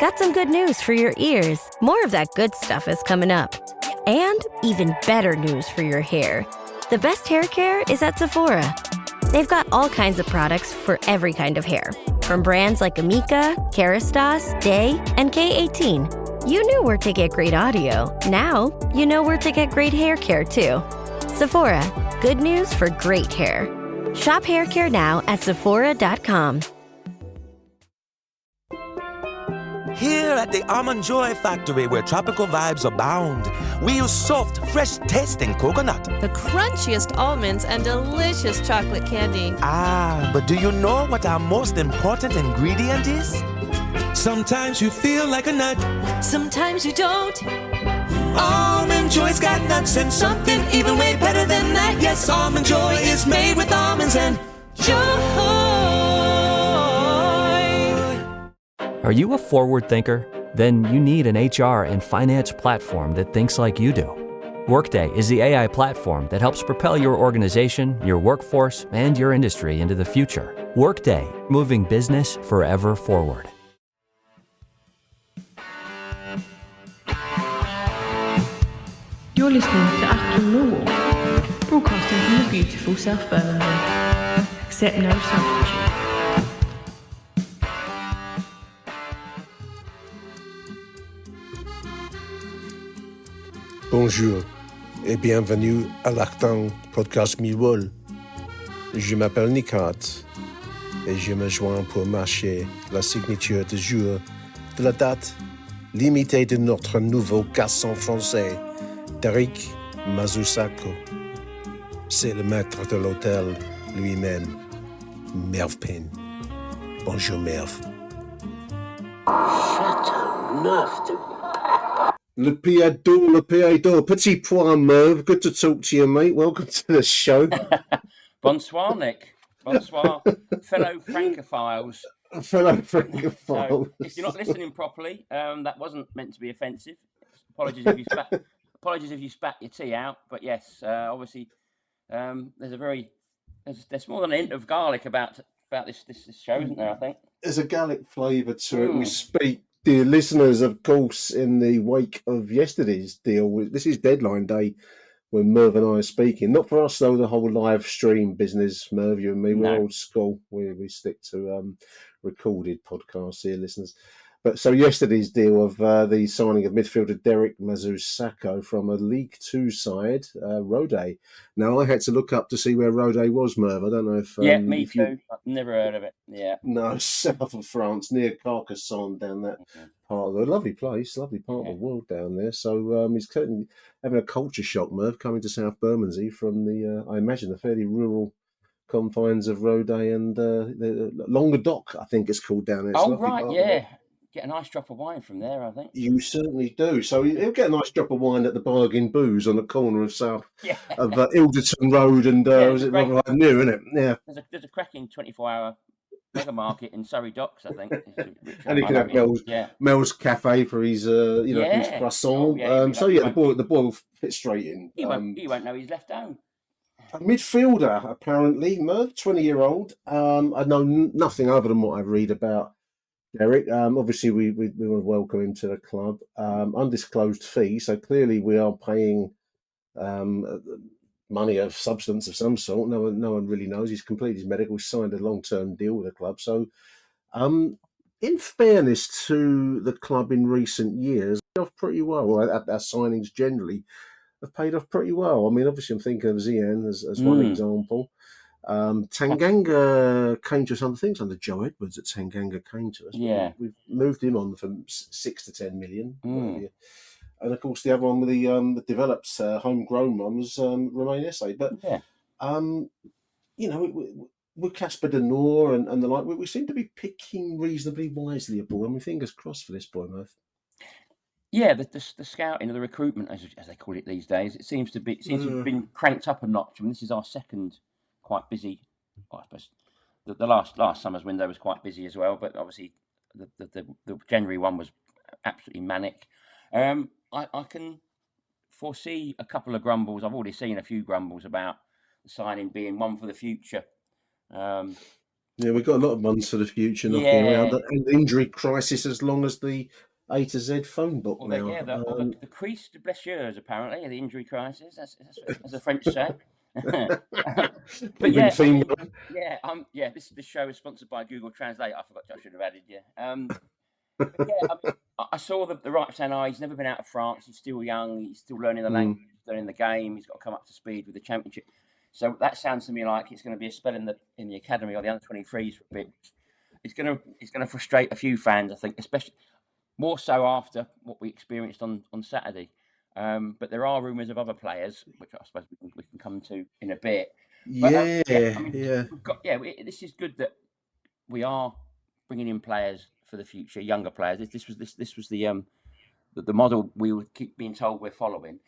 got some good news for your ears. More of that good stuff is coming up. And even better news for your hair. The best hair care is at Sephora. They've got all kinds of products for every kind of hair. From brands like Amika, Kerastase, Day, and K18. You knew where to get great audio. Now, you know where to get great hair care, too. Sephora. Good news for great hair. Shop hair care now at Sephora.com. Here at the Almond Joy Factory, where tropical vibes abound, we use soft, fresh-tasting coconut. The crunchiest almonds and delicious chocolate candy. Ah, but do you know what our most important ingredient is? Sometimes you feel like a nut. Sometimes you don't. Almond Joy's got nuts and something even way better than that. Yes, Almond Joy is made with almonds and joy. Are you a forward thinker? Then you need an HR and finance platform that thinks like you do. Workday is the AI platform that helps propel your organization, your workforce, and your industry into the future. Workday, moving business forever forward. You're listening to Achtung, Millwall, broadcasting from the beautiful South Birmingham. Accept no substitute. Bonjour et bienvenue à l'Achtung podcast Millwall. Je m'appelle Nikat et je me joins pour marcher la signature de jour de la date limitée de notre nouveau garçon français, Delboy Mazou-Sacko. C'est le maître de l'hôtel lui-même, Merv. Bonjour Merv. Château neuf de Le Piat, petit point, Merv. Good to talk to you, mate. Welcome to the show. Bonsoir, Nick. Bonsoir, fellow Francophiles. Fellow Francophiles. So, if you're not listening properly, that wasn't meant to be offensive. Apologies if you spat your tea out. But yes, obviously, there's more than a hint of garlic about this show, isn't there? I think there's a Gaelic flavour to it. We speak, dear listeners, of course, in the wake of yesterday's deal. This is deadline day when Merv and I are speaking. Not for us, though, the whole live stream business, Merv, you and me. We're old school. We stick to recorded podcasts here, listeners. But so yesterday's deal of the signing of midfielder Delboy Mazou-Sacko from a League Two side, Rodé. Now, I had to look up to see where Rodé was, Merv. I don't know if... me too. I've never heard of it. Yeah. No, south of France, near Carcassonne, down that part of the lovely place, lovely part of the world down there. So he's having a culture shock, Merv, coming to South Bermondsey from the, I imagine, the fairly rural confines of Rodé and the Languedoc, I think it's called down there. It's right, yeah. Get a nice drop of wine from there, I think. You certainly do. So he'll get a nice drop of wine at the Bargain Booze on the corner of Ilderton Road and was it Rotherhithe New, isn't it? Yeah. There's a cracking 24-hour mega market in Surrey Docks, I think. And he can have Mel's Cafe for his his croissant. The boy will fit straight in. He won't know he's left home. A midfielder, apparently, Merv, 20-year-old. I know nothing other than what I read about Derek. Obviously, we want to welcome him to the club. Undisclosed fee, so clearly we are paying money of substance of some sort. No one really knows. He's completed his medical. He's signed a long-term deal with the club. So, in fairness to the club in recent years, paid off pretty well. Our signings generally have paid off pretty well. I mean, obviously, I'm thinking of Zian as one example. Tanganga came to us under Joe Edwards at Tanganga came to us. Yeah. We've moved him on from 6 to 10 million. And of course, the other one with the developed homegrown one was Romain Esse. But, with Casper De Noor and the like, we seem to be picking reasonably wisely aboard. I mean, fingers crossed for this boy, Merv. Yeah, the scouting, the recruitment, as they call it these days, it seems to have been cranked up a notch. I mean, this is our second quite busy. Well, I suppose the last summer's window was quite busy as well, but obviously the January one was absolutely manic. I can foresee a couple of grumbles. I've already seen a few grumbles about the signing being one for the future. Yeah, we've got a lot of ones for the future knocking around, Yeah. and injury crisis as long as the A to Z phone book Or now. the crease de blessures, apparently, the injury crisis, as the French say. But Keeping yeah, I theme mean, going. this show is sponsored by Google Translate. I should have added, yeah. But yeah, I mean, I saw the right saying, oh, he's never been out of France. He's still young. He's still learning the language, learning the game. He's got to come up to speed with the championship. So that sounds to me like it's going to be a spell in the academy or the under 23s for a bit. It's going to frustrate a few fans, I think, especially more so after what we experienced on Saturday. But there are rumours of other players, which I suppose we can come to in a bit. But Yeah, I mean, yeah. we've got this is good that we are bringing in players for the future, younger players. This was the model we would keep being told we're following.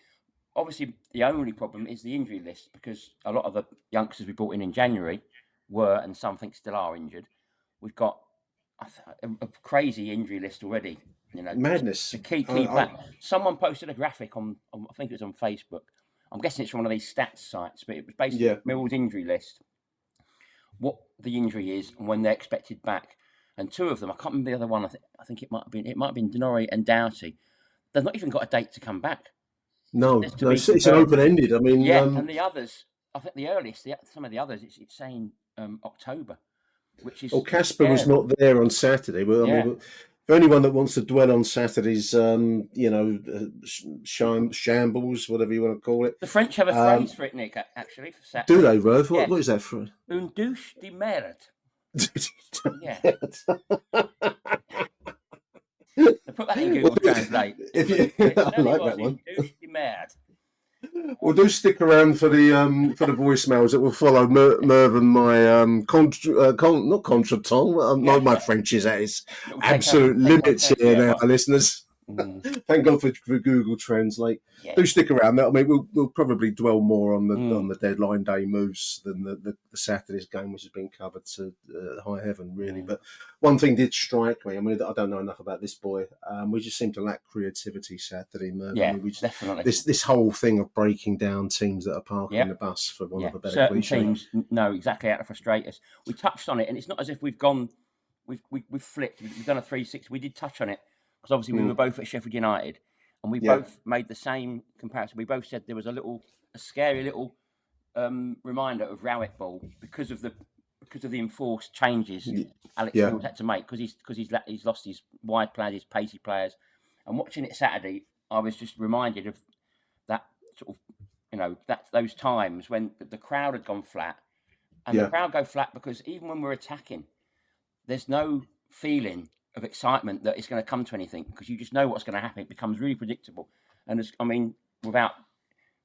Obviously, the only problem is the injury list, because a lot of the youngsters we brought in January were, and some think still are, injured. We've got a crazy injury list already. You know, Madness. the key player. Someone posted a graphic on I think it was on Facebook. I'm guessing it's from one of these stats sites, but it was basically Millwall's injury list, what the injury is, and when they're expected back. And two of them, I can't remember the other one. I think it might have been Denori and Doughty. They've not even got a date to come back. No, it's an open-ended. I mean, and the others, I think the earliest, some of the others, it's saying October, which is. Casper was not there on Saturday, but I mean, for anyone that wants to dwell on Saturday's, shambles, whatever you want to call it. The French have a phrase for it, Nick. Actually, for Saturday. Do they, Merv? What is that for? Un douche de merde. Yeah. Put that in Google Translate. I like that one. Douche de merde. Well, do stick around for the voicemails that will follow Merv and my not contretemps. My French is at its absolute limits here now, listeners. Thank God for Google Translate. Yeah. Do stick around. I mean, we'll probably dwell more on the deadline day moves than the Saturday's game, which has been covered to high heaven, really. But one thing did strike me. I mean, I don't know enough about this boy. We just seem to lack creativity Saturday, Merv. Yeah, I mean, definitely. This whole thing of breaking down teams that are parking the bus, for one of a better certain cliche. Teams know exactly how to frustrate us. We touched on it, and it's not as if we've flipped. We've done a 360. We did touch on it, because obviously we were both at Sheffield United, and we both made the same comparison. We both said there was a scary little reminder of Rowett ball because of the enforced changes Alex Mills had to make, because he's lost his wide players, his pacey players. And watching it Saturday, I was just reminded of that sort of, those times when the crowd had gone flat, and the crowd go flat because even when we're attacking, there's no feeling of excitement that it's going to come to anything, because you just know what's going to happen. It becomes really predictable. And without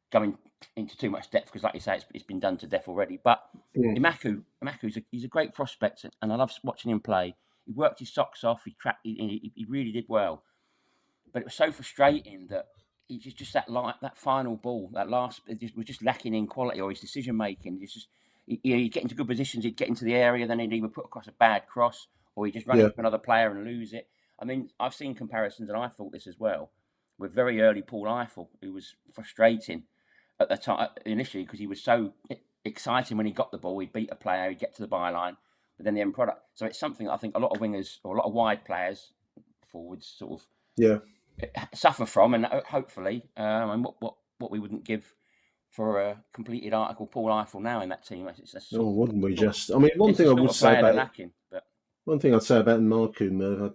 going into too much depth, because like you say, it's been done to death already. But Imaku's he's a great prospect, and I love watching him play. He worked his socks off. He really did well. But it was so frustrating that he just that final ball, that last, was just lacking in quality, or his decision making. He'd get into good positions, he'd get into the area, then he'd either put across a bad cross, or he'd just run into another player and lose it. I mean, I've seen comparisons, and I thought this as well, with very early Paul Eiffel, who was frustrating at the time initially, because he was so exciting when he got the ball. He'd beat a player, he'd get to the byline, but then the end product. So it's something I think a lot of wingers, or a lot of wide players, forwards, sort of suffer from, and hopefully, and what we wouldn't give for a completed article Paul Eiffel now in that team. Wouldn't we just? I mean, one thing I would say about one thing I'd say about Marku, Merv, I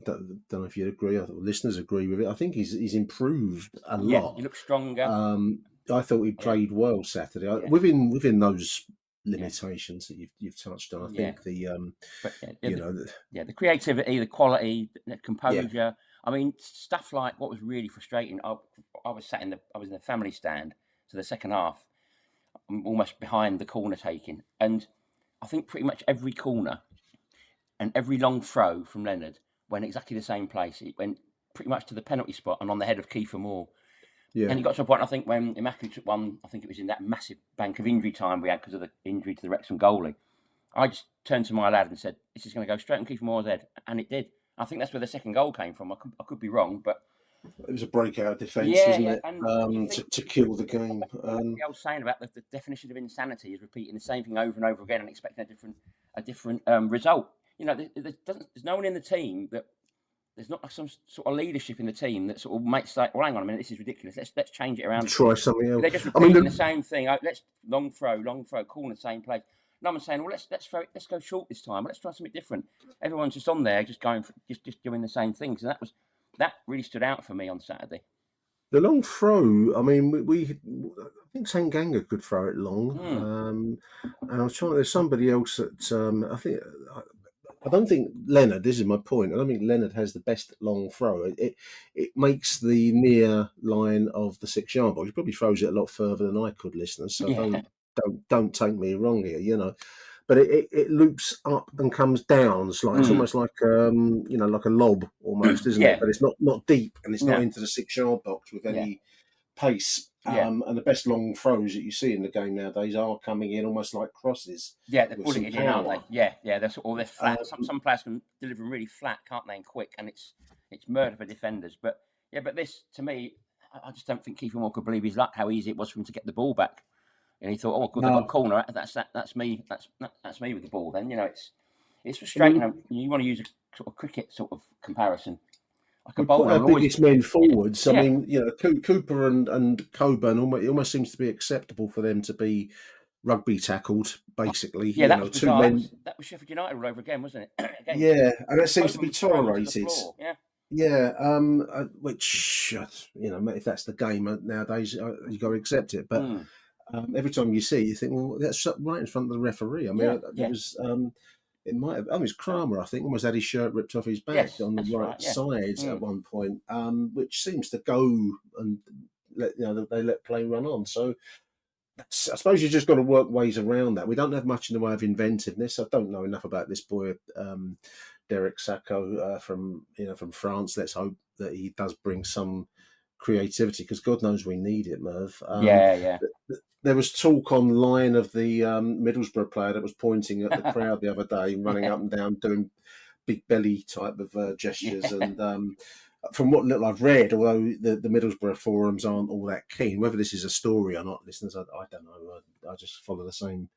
don't know if you'd agree. I thought listeners agree with it. I think he's improved a lot. He looks stronger. I thought he played well Saturday within those limitations that you've touched on. I think the creativity, the quality, the composure. Yeah. I mean, stuff like what was really frustrating. I was in the family stand, so the second half, I'm almost behind the corner taking, and I think pretty much every corner and every long throw from Leonard went exactly the same place. It went pretty much to the penalty spot and on the head of Kiefer Moore. Yeah. And he got to a point, I think, when Imaku took one, I think it was in that massive bank of injury time we had because of the injury to the Wrexham goalie. I just turned to my lad and said, this is going to go straight on Kiefer Moore's head. And it did. I think that's where the second goal came from. I could be wrong, but... It was a breakout defence, wasn't it? And to kill the game. The old saying about the definition of insanity is repeating the same thing over and over again and expecting a different a different result. You know, there's no one in the team that. There's not some sort of leadership in the team that sort of makes like, well, hang on a minute, this is ridiculous. Let's change it around. Try something else. They're just repeating the same thing. Oh, let's long throw, corner, same place. No one's saying, well, let's go short this time. Let's try something different. Everyone's just on there, just going for, just doing the same things, and that really stood out for me on Saturday. The long throw. I mean, I think Tanganga could throw it long, and I was trying. There's somebody else that I don't think Leonard. This is my point. I don't think Leonard has the best long throw. It makes the near line of the 6-yard box. He probably throws it a lot further than I could, listeners. So don't take me wrong here, you know. But it loops up and comes down. It's almost like like a lob almost, isn't it? But it's not deep, and it's not into the 6-yard box with any pace. And the best long throws that you see in the game nowadays are coming in almost like crosses. Yeah, they're pulling it in, aren't they? Yeah. They're flat. Some players can deliver really flat, can't they, and quick, and it's murder for defenders. But this, to me, I just don't think Keith Moore could believe his luck, how easy it was for him to get the ball back. And he thought, oh, good, I've got a corner. That's me. That's me with the ball. Then it's frustrating. You want to use a sort of cricket sort of comparison. Like a bowler, our biggest men forwards. I mean, Cooper and Coburn almost seems to be acceptable for them to be rugby tackled, basically. Yeah, that was bizarre. That was Sheffield United all over again, wasn't it? Yeah, and that seems to be tolerated. Yeah. Which if that's the game nowadays, you got to accept it. But every time you see it, you think, well, that's right in front of the referee. I mean, there was. It might have. It was Kramer, I think, almost had his shirt ripped off his back on the right side at one point, which seems to go and they let play run on. So I suppose you've just got to work ways around that. We don't have much in the way of inventiveness. I don't know enough about this boy, Delboy Mazou-Sacko from France. Let's hope that he does bring some creativity, because God knows we need it, Merv. There was talk online of the Middlesbrough player that was pointing at the crowd the other day, running up and down, doing big belly type of gestures. And from what little I've read, although the Middlesbrough forums aren't all that keen, whether this is a story or not, listeners, I don't know. I just follow the same,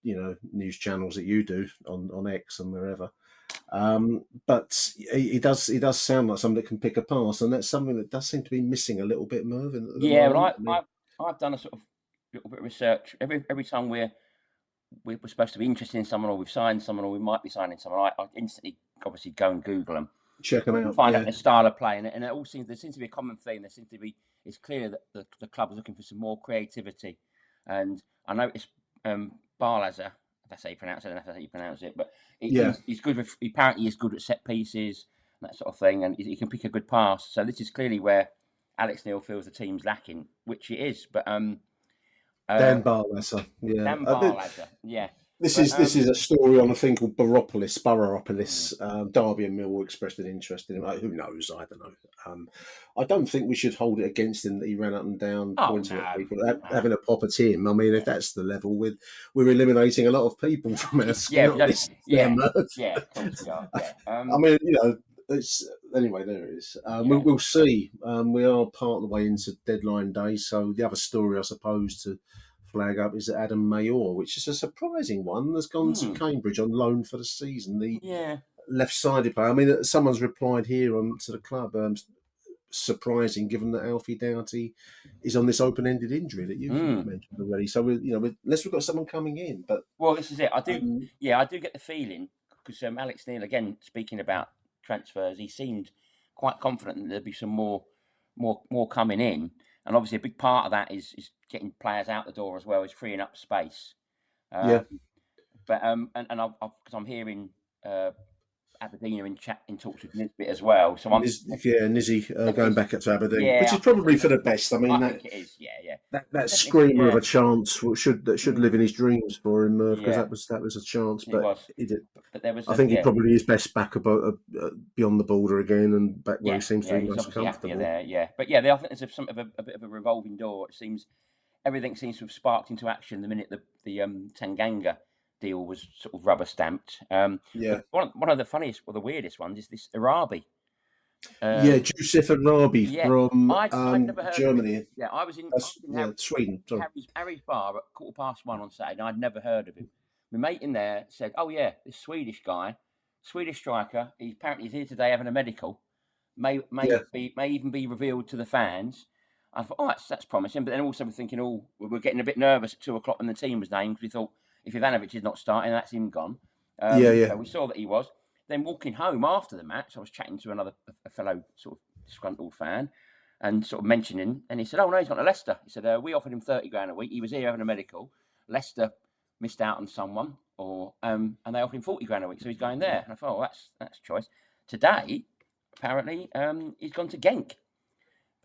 news channels that you do on X and wherever. But he does sound like somebody that can pick a pass, and that's something that does seem to be missing a little bit, Merv. Well, I've done a sort of little bit of research. Every time we're supposed to be interested in someone, or we've signed someone, or we might be signing someone, I instantly obviously go and Google them, check them out, find out their style of play, and it all there seems to be a common theme. It's clear that the club is looking for some more creativity, and I noticed Barlaza, that's how you pronounce it, but he's good with. Apparently, he's good at set pieces, that sort of thing, and he can pick a good pass. So this is clearly where Alex Neil feels the team's lacking, which it is, but. Dan Barlaza, Dan Barlaza, This is a story on a thing called Burropolis. Derby and Millwall expressed an interest in him. Who knows? I don't know. I don't think we should hold it against him that he ran up and down pointing at people, having a pop at him. I mean, if that's the level, we're eliminating a lot of people from our squad. Of course we are. I mean, anyway, there it is. We'll see. We are part of the way into deadline day, so the other story, I suppose, to flag up is that Adam Mayor, which is a surprising one, has gone to Cambridge on loan for the season. The left-sided player. I mean, someone's replied here to the club. Surprising, given that Alfie Doughty is on this open-ended injury that you've mentioned already. So unless we've got someone coming in, but this is it. I do get the feeling, because Alex Neil, again, speaking about transfers, he seemed quite confident that there'd be some more coming in, and obviously a big part of that is getting players out the door as well, is freeing up space. But and because I'm hearing Aberdeen are in talks with Nisbet as well, so I'm Nizzy going back up to Aberdeen, which is probably for the best. I mean, I think it is. That screamer of a chance should live in his dreams for him, because that was a chance, but he did. But there was I think he probably is best back about beyond the border again, and back where he seems to be most comfortable. There, but I think there's a bit of a revolving door. It seems everything seems to have sparked into action the minute the Tanganga deal was sort of rubber stamped. One of the funniest or the weirdest ones is this Arabi. Joseph Arabi from I'd never heard Germany. Of him. I was in Sweden. Harry's Bar at 1:15 on Saturday, and I'd never heard of him. My mate in there said, "Oh yeah, this Swedish guy, Swedish striker. He's here today having a medical. May even be revealed to the fans." I thought, "Oh, that's promising." But then also we're thinking, "Oh, we're getting a bit nervous at 2:00 when the team was named, because we thought if Ivanovic is not starting, that's him gone." So we saw that he was. Then walking home after the match, I was chatting to a fellow sort of disgruntled fan, and sort of mentioning, and he said, "Oh no, he's gone to Leicester." He said, "We offered him 30 grand a week. He was here having a medical. Leicester missed out on someone, and they offered him 40 grand a week, so he's going there." And I thought, "Oh, that's choice." Today, apparently, he's gone to Genk.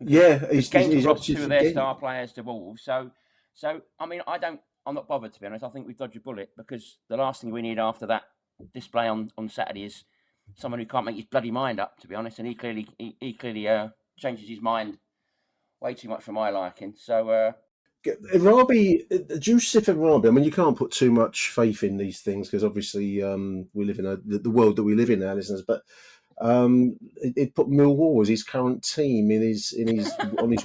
Genk lost two of their star players to Wolves. So I mean, I'm not bothered, to be honest. I think we've dodged a bullet, because the last thing we need after that display on Saturday is someone who can't make his bloody mind up, to be honest. And he clearly changes his mind way too much for my liking. So Arabi, Jusuf Arabi. I mean, you can't put too much faith in these things, because obviously we live in the world that we live in now, listeners. But it put Millwall as his current team on his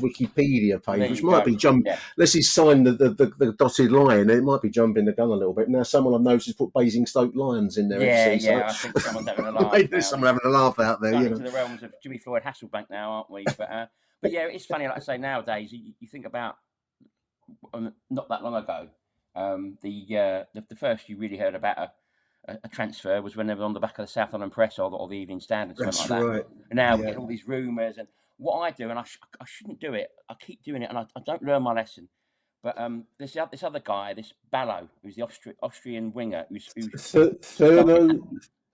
Wikipedia page, which might be unless he's signed the dotted line, it might be jumping the gun a little bit. Now, someone I've noticed put Basingstoke Lions in there. I think someone's having a laugh. There's someone having a laugh out there. Into the realms of Jimmy Floyd Hasselbank now, aren't we? But yeah, it's funny. Like I say, nowadays you think about not that long ago, the first you really heard about a transfer was when they were on the back of the South London Press or the Evening Standard, something like that. Right. And now we get all these rumours, and what I do, and I shouldn't do it, I keep doing it, and I don't learn my lesson. But this other guy, this Ballo, who's the Austrian winger, who's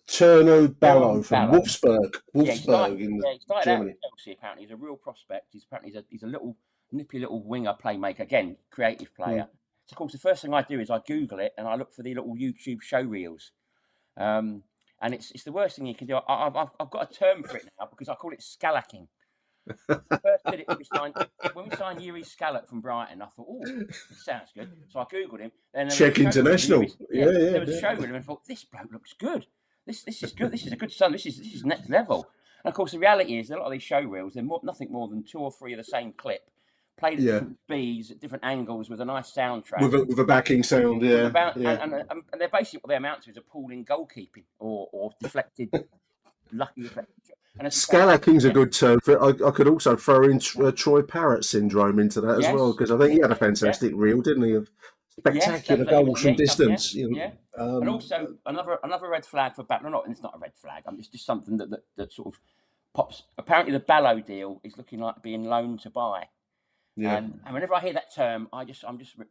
Turno Ballo from Wolfsburg. He started in Germany. Out Chelsea, apparently. He's a real prospect. He's a little nippy little winger playmaker, again, creative player. So, of course, the first thing I do is I Google it and I look for the little YouTube show reels. And it's the worst thing you can do. I've got a term for it now, because I call it scallacking. First did it when we signed Yuri Scallop from Brighton. I thought, "Oh, this sounds good." So I Googled him. Then Czech international. There was a show with him, and I thought, "This bloke looks good. This is good. This is a good son. This is next level." And of course, the reality is, a lot of these show reels, they're nothing more than 2 or 3 of the same clip, played at different speeds, at different angles, with a nice soundtrack, with a backing sound. And they're basically, what they amount to is appalling goalkeeping or deflected, lucky deflected. Scallacking's a good term for it. I could also throw in Troy Parrott syndrome into that as well, because I think he had a fantastic reel, didn't he? Of spectacular goals from distance. And also another red flag for Ballo. It's not a red flag. It's just something that sort of pops. Apparently, the Ballo deal is looking like being loaned to buy. Yeah. And whenever I hear that term, I'm just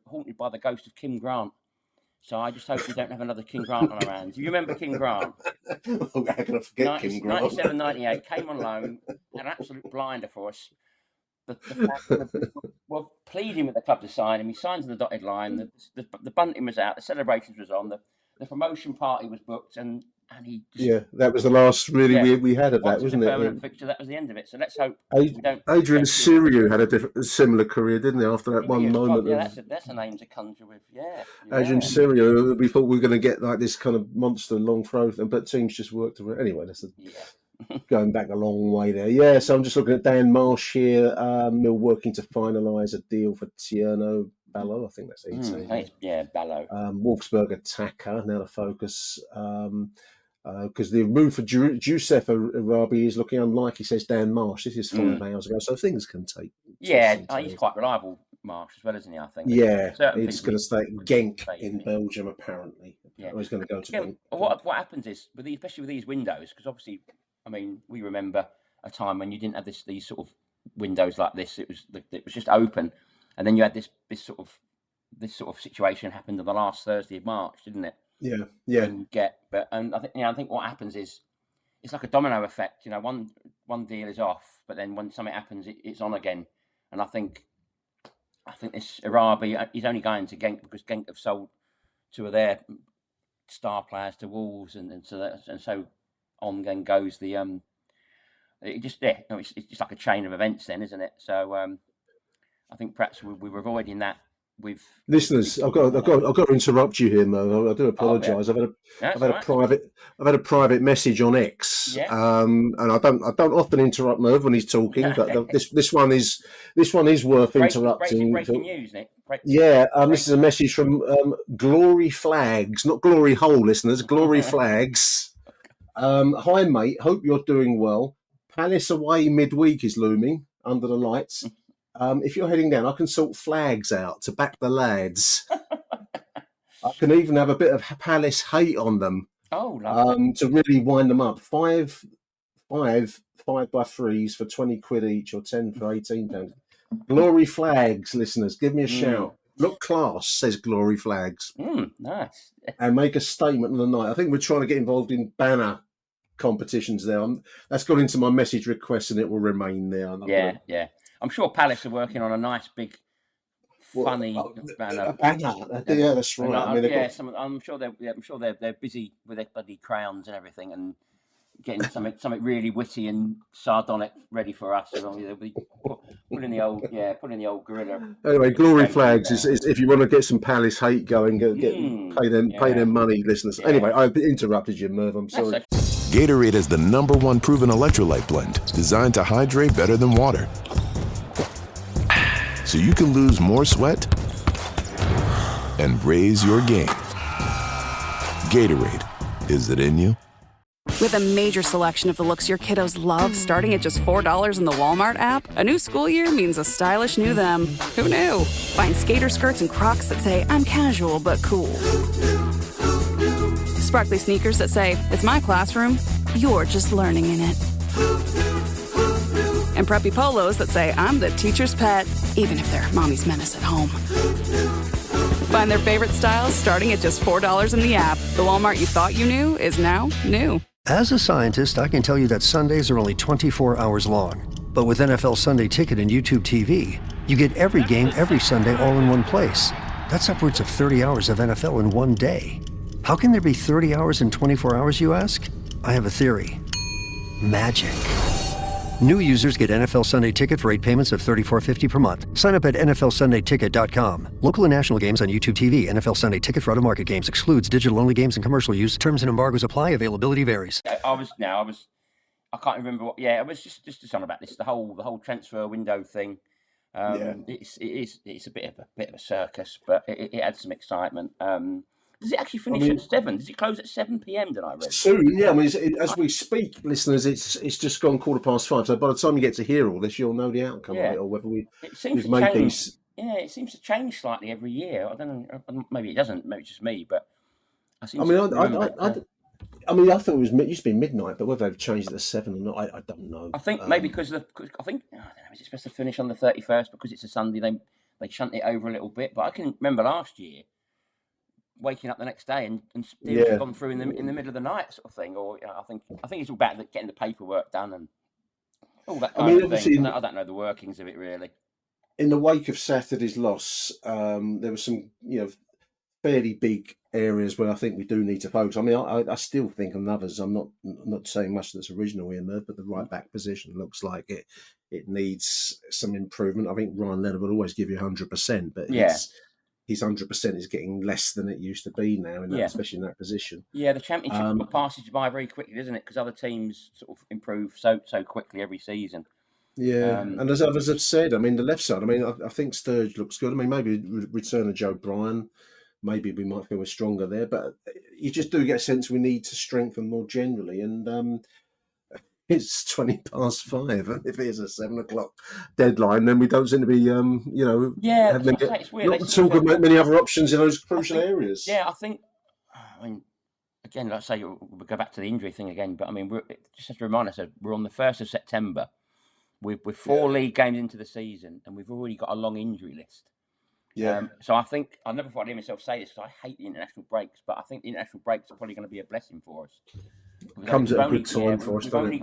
haunted by the ghost of Kim Grant. So I just hope we don't have another King Grant on our hands. Do you remember King Grant? How can I forget King Grant? 97, 98, came on loan, had an absolute blinder for us. The fact that we're pleading with the club to sign him. He signs on the dotted line. The bunting was out. The celebrations was on. The promotion party was booked, and he just, that was the last we had of that, wasn't it? Permanent fixture. That was the end of it. So let's hope Adrian Siriu had a similar career, didn't he? After that one moment, that's a name to conjure with. Adrian Siriu. We thought we were going to get like this kind of monster long throw thing, but teams just worked around. Anyway, that's going back a long way there. Yeah, so I'm just looking at Dan Marsh here. Mill working to finalise a deal for Tierno Ballo. I think that's how you say it. Ballo. Wolfsburg attacker. Now the focus. Because the move for Jusuf Arabi is looking unlikely, says Dan Marsh. This is 5 hours ago, so things can take. He's quite reliable, Marsh, as well, isn't he? I think. It's going to stay Genk in Belgium, apparently. He's going to go to Genk. What happens is, especially with these windows, because obviously, I mean, we remember a time when you didn't have these sort of windows like this. It was just open, and then you had this sort of situation happened on the last Thursday of March, didn't it? Yeah. And I think what happens is it's like a domino effect. One deal is off, but then when something happens, it's on again. And I think this Arabi, he's only going to Genk because Genk have sold 2 of their star players to Wolves, and so on again goes the it's just like a chain of events then, isn't it? So I think perhaps we were avoiding that with Listeners, I've got to interrupt you here, Mo. I do apologise. Oh, yeah. I've had a private message on X, and I don't often interrupt Merv when he's talking, but this one is worth interrupting. Breaking news, Nick. This is a message from Glory Flags, not Glory Hole, listeners. Glory Flags. Hi, mate. Hope you're doing well. Palace away midweek is looming under the lights. If you're heading down, I can sort flags out to back the lads. I can even have a bit of Palace hate on them. Oh, lovely. To really wind them up. 5 by threes for 20 quid each, or 10 for £18. Glory Flags, listeners, give me a shout. Look class, says Glory Flags. Nice. And make a statement on the night. I think we're trying to get involved in banner competitions there. That's gone into my message request, and it will remain there. Yeah. I'm sure Palace are working on a nice big, funny banner. Yeah, that's right. I'm sure they're busy with their bloody crowns and everything, and getting something really witty and sardonic ready for us. So they'll be putting the old gorilla. Anyway, Glory Flags is if you want to get some Palace hate going, pay them money, listeners. Yeah. Anyway, I interrupted you, Merv. I'm sorry. Gatorade is the #1 proven electrolyte blend designed to hydrate better than water, so you can lose more sweat and raise your game. Gatorade, is it in you? With a major selection of the looks your kiddos love, starting at just $4 in the Walmart app, a new school year means a stylish new them. Who knew? Find skater skirts and Crocs that say, I'm casual but cool. Sparkly sneakers that say, it's my classroom, you're just learning in it. And preppy polos that say, I'm the teacher's pet, even if they're mommy's menace at home. Find their favorite styles starting at just $4 in the app. The Walmart you thought you knew is now new. As a scientist, I can tell you that Sundays are only 24 hours long. But with NFL Sunday Ticket and YouTube TV, you get every game every Sunday all in one place. That's upwards of 30 hours of NFL in one day. How can there be 30 hours in 24 hours, you ask? I have a theory. Magic. New users get NFL Sunday Ticket for 8 payments of $34.50 per month. Sign up at NFLSundayTicket.com. Local and national games on YouTube TV. NFL Sunday Ticket for out-of-market games. Excludes digital-only games and commercial use. Terms and embargoes apply. Availability varies. I can't remember what. Yeah, it was just something about this. The whole transfer window thing. It's a bit of a circus, but it adds some excitement. Does it actually finish at 7? Does it close at 7 p.m? Did I read? Soon, yeah. I mean, as we speak, listeners, it's just gone 5:15. So by the time you get to hear all this, you'll know the outcome of it, or whether we've made these. Yeah, it seems to change slightly every year. I don't know. Maybe it doesn't. Maybe it's just me, but I thought it used to be midnight, but whether they've changed it to 7 or not, I don't know. I think maybe because I don't know, is it supposed to finish on the 31st because it's a Sunday? They shunt it over a little bit, but I can remember last year waking up the next day and deals have gone through in the middle of the night, sort of thing. Or I think it's all about getting the paperwork done and all that kind of thing. I don't know the workings of it really. In the wake of Saturday's loss, there were some fairly big areas where I think we do need to focus. I mean, I still think on others. I'm not saying much that's original in there, but the right back position looks like it needs some improvement. I think Ryan Leonard would always give you 100%, but his 100% is getting less than it used to be now, especially in that position. Yeah, the Championship passes by very quickly, doesn't it? Because other teams sort of improve so quickly every season. Yeah, and as others have said, I mean, the left side, I mean, I think Sturge looks good. I mean, maybe return of Joe Bryan, maybe we might feel we're stronger there, but you just do get a sense we need to strengthen more generally. And it's 5:20, and if it is a 7 o'clock deadline, then we don't seem to be, it's weird. Not talk about many other options in those crucial areas. Yeah, I mean, again, let's say we'll go back to the injury thing again, but I mean, just have to remind us that we're on the 1st of September. We're 4 league games into the season, and we've already got a long injury list. Yeah. So I think I've never thought I'd hear myself say this because I hate the international breaks, but I think the international breaks are probably going to be a blessing for us. Comes at a good time for us. We've only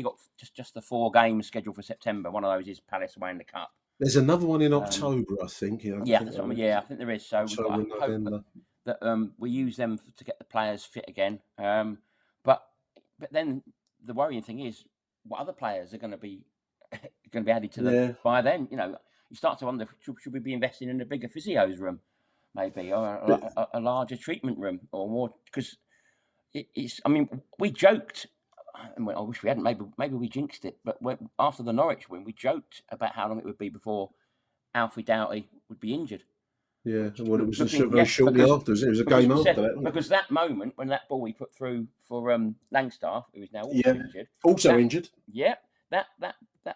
got just the 4 games scheduled for September. One of those is Palace away in the Cup. There's another one in October, I think. I think there is. So I hope that we use them to get the players fit again. But then the worrying thing is what other players are going to be added to them by then. you start to wonder, should we be investing in a bigger physio's room, maybe, or a larger treatment room, or more? Because it's. I mean, we joked. And I wish we hadn't. Maybe we jinxed it. But after the Norwich win, we joked about how long it would be before Alfie Doughty would be injured. Yeah, well, it was very shortly after. It was a game after that. Because that moment, when that ball we put through for Langstaff, who is now also injured. Also injured. Yeah, that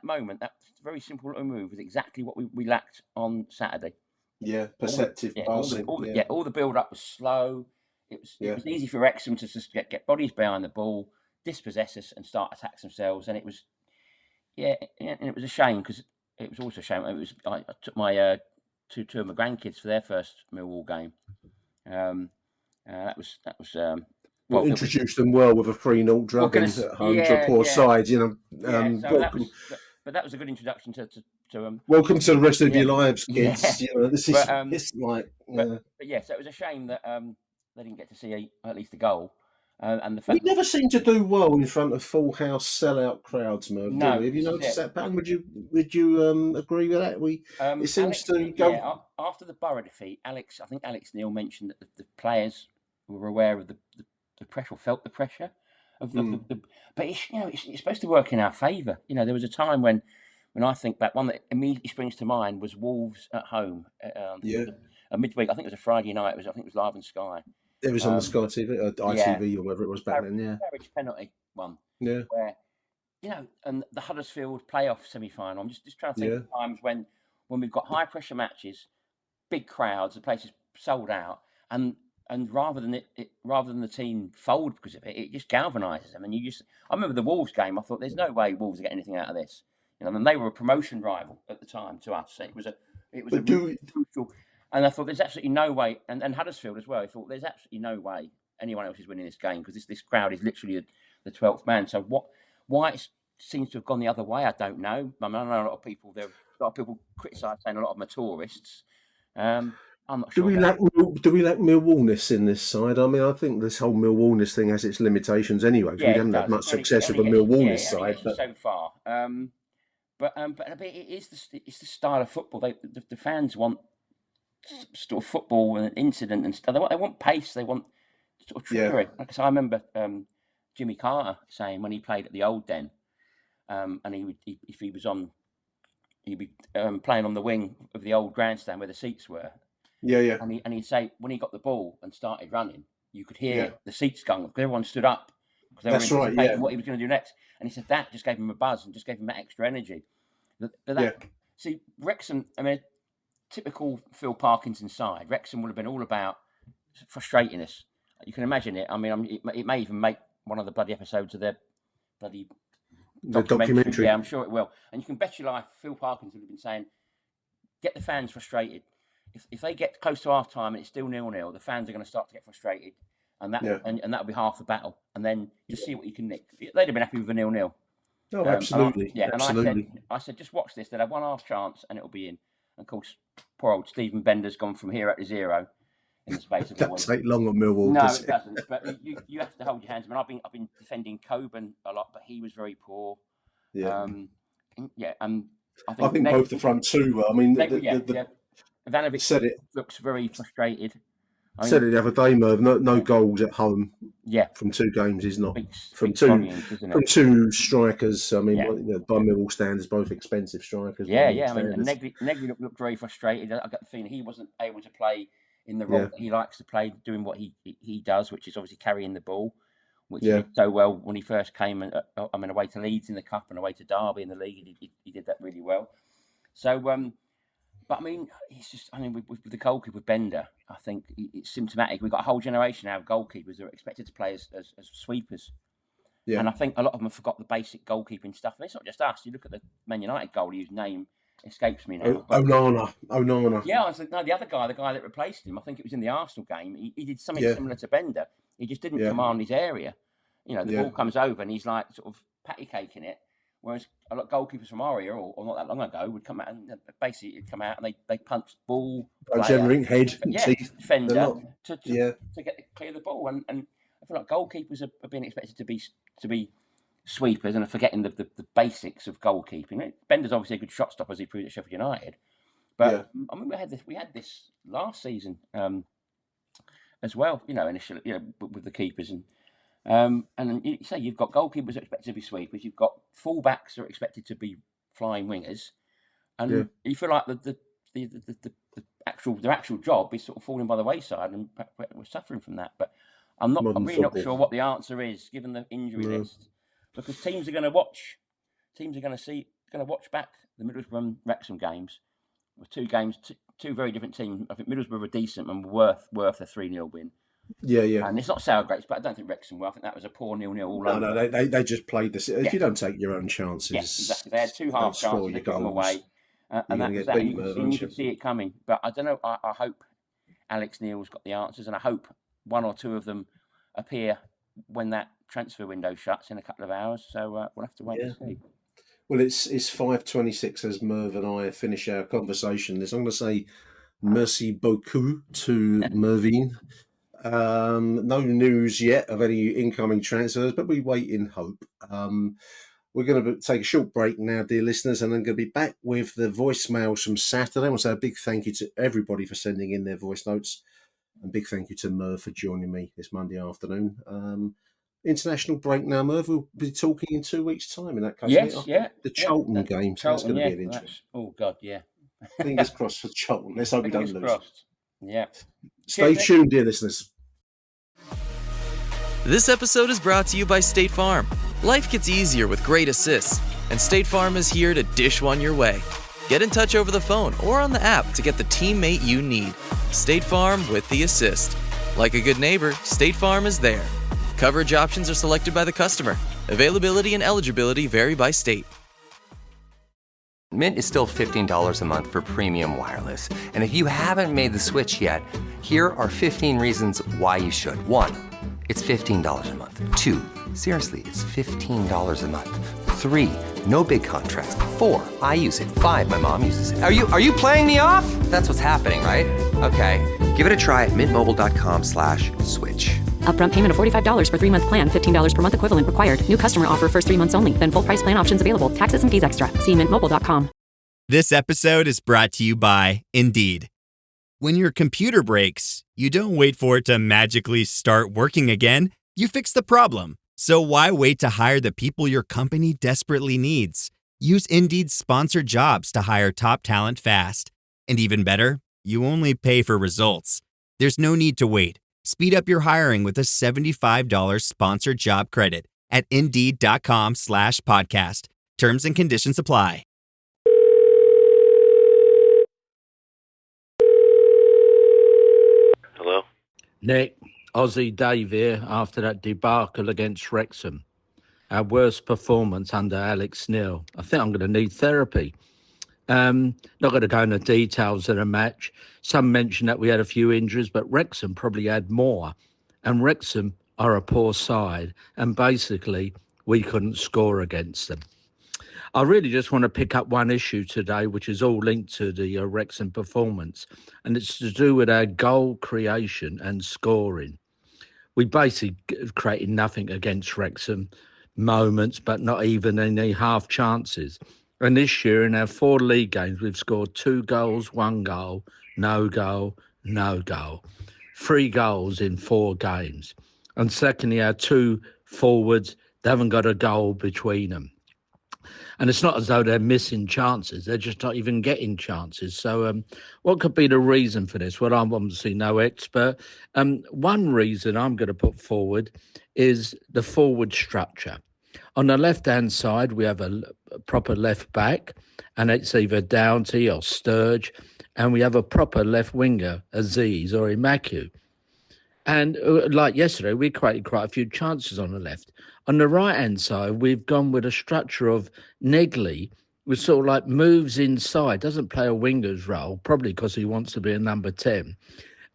moment, that very simple little move was exactly what we lacked on Saturday. Yeah, perceptive passing. All the build-up was slow. It was easy for Wrexham to just get bodies behind the ball, dispossess us, and start attacks themselves. And it was, and it was a shame, because it was also a shame. I took my two of my grandkids for their first Millwall game. That was. Well, introduced them well with a 3-0 drubbing at home to a poor side, you know. But that was a good introduction to welcome to the rest of your lives, kids. You know, this is it's like. But so it was a shame that they didn't get to see at least a goal. And the fact we never seem to do well in front of full house sellout crowds, Merv. No, do we? Have you noticed that pattern? Would you agree with that? It seems to go. Yeah, after the Borough defeat, I think Alex Neil mentioned that the players were aware of the pressure, or felt the pressure of the. But it's supposed to work in our favour. You know, there was a time when I think back, one that immediately springs to mind was Wolves at home. A midweek, I think it was a Friday night. I think it was live on Sky. It was on the Sky TV, ITV, or whatever it was back then. Yeah, Carriage penalty one. Yeah, where and the Huddersfield playoff semi-final. I'm just trying to think of times when we've got high pressure matches, big crowds, the place is sold out, and rather than the team fold because of it, it just galvanises them. And I remember the Wolves game. I thought, there's no way Wolves are getting anything out of this. You know, and they were a promotion rival at the time to us. It was a crucial. And I thought, there's absolutely no way, and Huddersfield as well, I thought, there's absolutely no way anyone else is winning this game, because this crowd is literally the 12th man. So why it seems to have gone the other way, I don't know. I mean, I know a lot of people criticise, saying a lot of them are tourists. I'm not sure. Do we lack Millwallness in this side? I mean, I think this whole Millwallness thing has its limitations anyway. We haven't had much success with the Millwallness side. So far. But it's the style of football. The fans want sort of football and incident and stuff. They want pace. They want sort of trickery. Because I remember Jimmy Carter saying when he played at the Old Den, and if he was on, he'd be playing on the wing of the old grandstand where the seats were. Yeah. And he'd say when he got the ball and started running, you could hear the seats going because everyone stood up because they were anticipating what he was going to do next. And he said that just gave him a buzz and just gave him that extra energy. See, Wrexham, I mean, typical Phil Parkinson side, Wrexham would have been all about frustrating us. You can imagine it. I mean, it may even make one of the bloody episodes of their bloody documentary. Yeah, I'm sure it will. And you can bet your life Phil Parkinson would have been saying, get the fans frustrated. If they get close to half time and it's still 0-0, the fans are going to start to get frustrated. And that'll be half the battle. And then just see what you can nick. They'd have been happy with a 0-0. Oh, absolutely. And I said, just watch this. They'll have one half chance and it'll be in. And of course, poor old Stephen Bender's gone from hero to zero in the space of a week. Doesn't take long on Millwall. No, it doesn't. But you have to hold your hands. I mean, I've been defending Coburn a lot, but he was very poor. Yeah. And I think both the front two were. I mean, Ivanovic said it looks very frustrated. Said it the other day, Merv. No goals at home. Yeah, from 2 games is not from two strikers. I mean, by Millwall standards, both expensive strikers. Yeah. I mean, Negri looked very frustrated. I got the feeling he wasn't able to play in the role that he likes to play, doing what he does, which is obviously carrying the ball, which he did so well when he first came. And away to Leeds in the cup and away to Derby in the league, he did that really well. So. But I mean, it's just. I mean, with the goalkeeper with Bender, I think it's symptomatic. We've got a whole generation now of goalkeepers that are expected to play as sweepers. Yeah. And I think a lot of them have forgot the basic goalkeeping stuff. And it's not just us. You look at the Man United goalie whose name escapes me now. Onana. Yeah, I was like, no, the other guy, the guy that replaced him. I think it was in the Arsenal game. He did something similar to Bender. He just didn't command his area. You know, the ball comes over and he's like sort of patty caking it. Whereas a lot of goalkeepers from our era, or not that long ago, would come out and basically it'd come out and they punched ball, head, teeth, defender to clear the ball. And I feel like goalkeepers are being expected to be sweepers and are forgetting the basics of goalkeeping. Bender's obviously a good shot stopper, as he proved at Sheffield United, But I mean, we had this last season as well. Initially, with the keepers and you say you've got goalkeepers who are expected to be sweepers, you've got fullbacks who are expected to be flying wingers, and you feel like the actual job is sort of falling by the wayside, and we're suffering from that. But I'm really not sure what the answer is given the injury list, because teams are going to watch back the Middlesbrough and Wrexham games. With two games, two very different teams. I think Middlesbrough were decent and worth a 3-0 win. Yeah. And it's not sour grapes, but I don't think Wrexham were. I think that was a poor 0-0 all over. No, they just played this. If you don't take your own chances, exactly. They had two half chances, they got them away, and that was that. You could see it coming. But I don't know. I hope Alex Neil's got the answers, and I hope one or two of them appear when that transfer window shuts in a couple of hours. So we'll have to wait and see. Well, it's 5:26 as Merv and I finish our conversation. I'm going to say merci beaucoup to Mervyn. No news yet of any incoming transfers, but we wait in hope. We're going to take a short break now, dear listeners, and then going to be back with the voicemails from Saturday. I want to say a big thank you to everybody for sending in their voice notes, and big thank you to Merv for joining me this Monday afternoon. International break now, Merv. We'll be talking in 2 weeks' time in that case. The Charlton game. So that's going to be an interest. Oh, God, yeah. Fingers crossed for Charlton. Let's hope we don't lose. Crossed. Yeah. Stay tuned, dear listeners. This episode is brought to you by State Farm. Life gets easier with great assists, and State Farm is here to dish one your way. Get in touch over the phone or on the app to get the teammate you need. State Farm with the assist. Like a good neighbor, State Farm is there. Coverage options are selected by the customer. Availability and eligibility vary by state. Mint is still $15 a month for premium wireless. And if you haven't made the switch yet, here are 15 reasons why you should. 1, it's $15 a month. 2, seriously, it's $15 a month. 3, no big contracts. 4, I use it. 5, my mom uses it. Are you playing me off? That's what's happening, right? Okay, give it a try at mintmobile.com/switch. Upfront payment of $45 for 3-month plan, $15 per month equivalent required. New customer offer first 3 months only. Then full price plan options available. Taxes and fees extra. See mintmobile.com. This episode is brought to you by Indeed. When your computer breaks, you don't wait for it to magically start working again. You fix the problem. So why wait to hire the people your company desperately needs? Use Indeed's sponsored jobs to hire top talent fast. And even better, you only pay for results. There's no need to wait. Speed up your hiring with a $75 sponsored job credit at Indeed.com/podcast. Terms and conditions apply. Hello? Nick, Aussie Dave here after that debacle against Wrexham. Our worst performance under Alex Neil. I think I'm going to need therapy. Not going to go into details of the match. Some mentioned that we had a few injuries, but Wrexham probably had more. And Wrexham are a poor side, and basically we couldn't score against them. I really just want to pick up one issue today, which is all linked to the Wrexham performance, and it's to do with our goal creation and scoring. We basically created nothing against Wrexham, moments, but not even any half chances. And this year, in our 4 league games, we've scored 2 goals, 1 goal, no goal, no goal. 3 goals in 4 games. And secondly, our 2 forwards, they haven't got a goal between them. And it's not as though they're missing chances. They're just not even getting chances. So what could be the reason for this? Well, I'm obviously no expert. One reason I'm going to put forward is the forward structure. On the left-hand side, we have a proper left back, and it's either Downty or Sturge, and we have a proper left winger, Aziz or Imaku. And like yesterday, we created quite a few chances on the left. On the right-hand side, we've gone with a structure of Negley, which sort of like moves inside, doesn't play a winger's role, probably because he wants to be a number 10.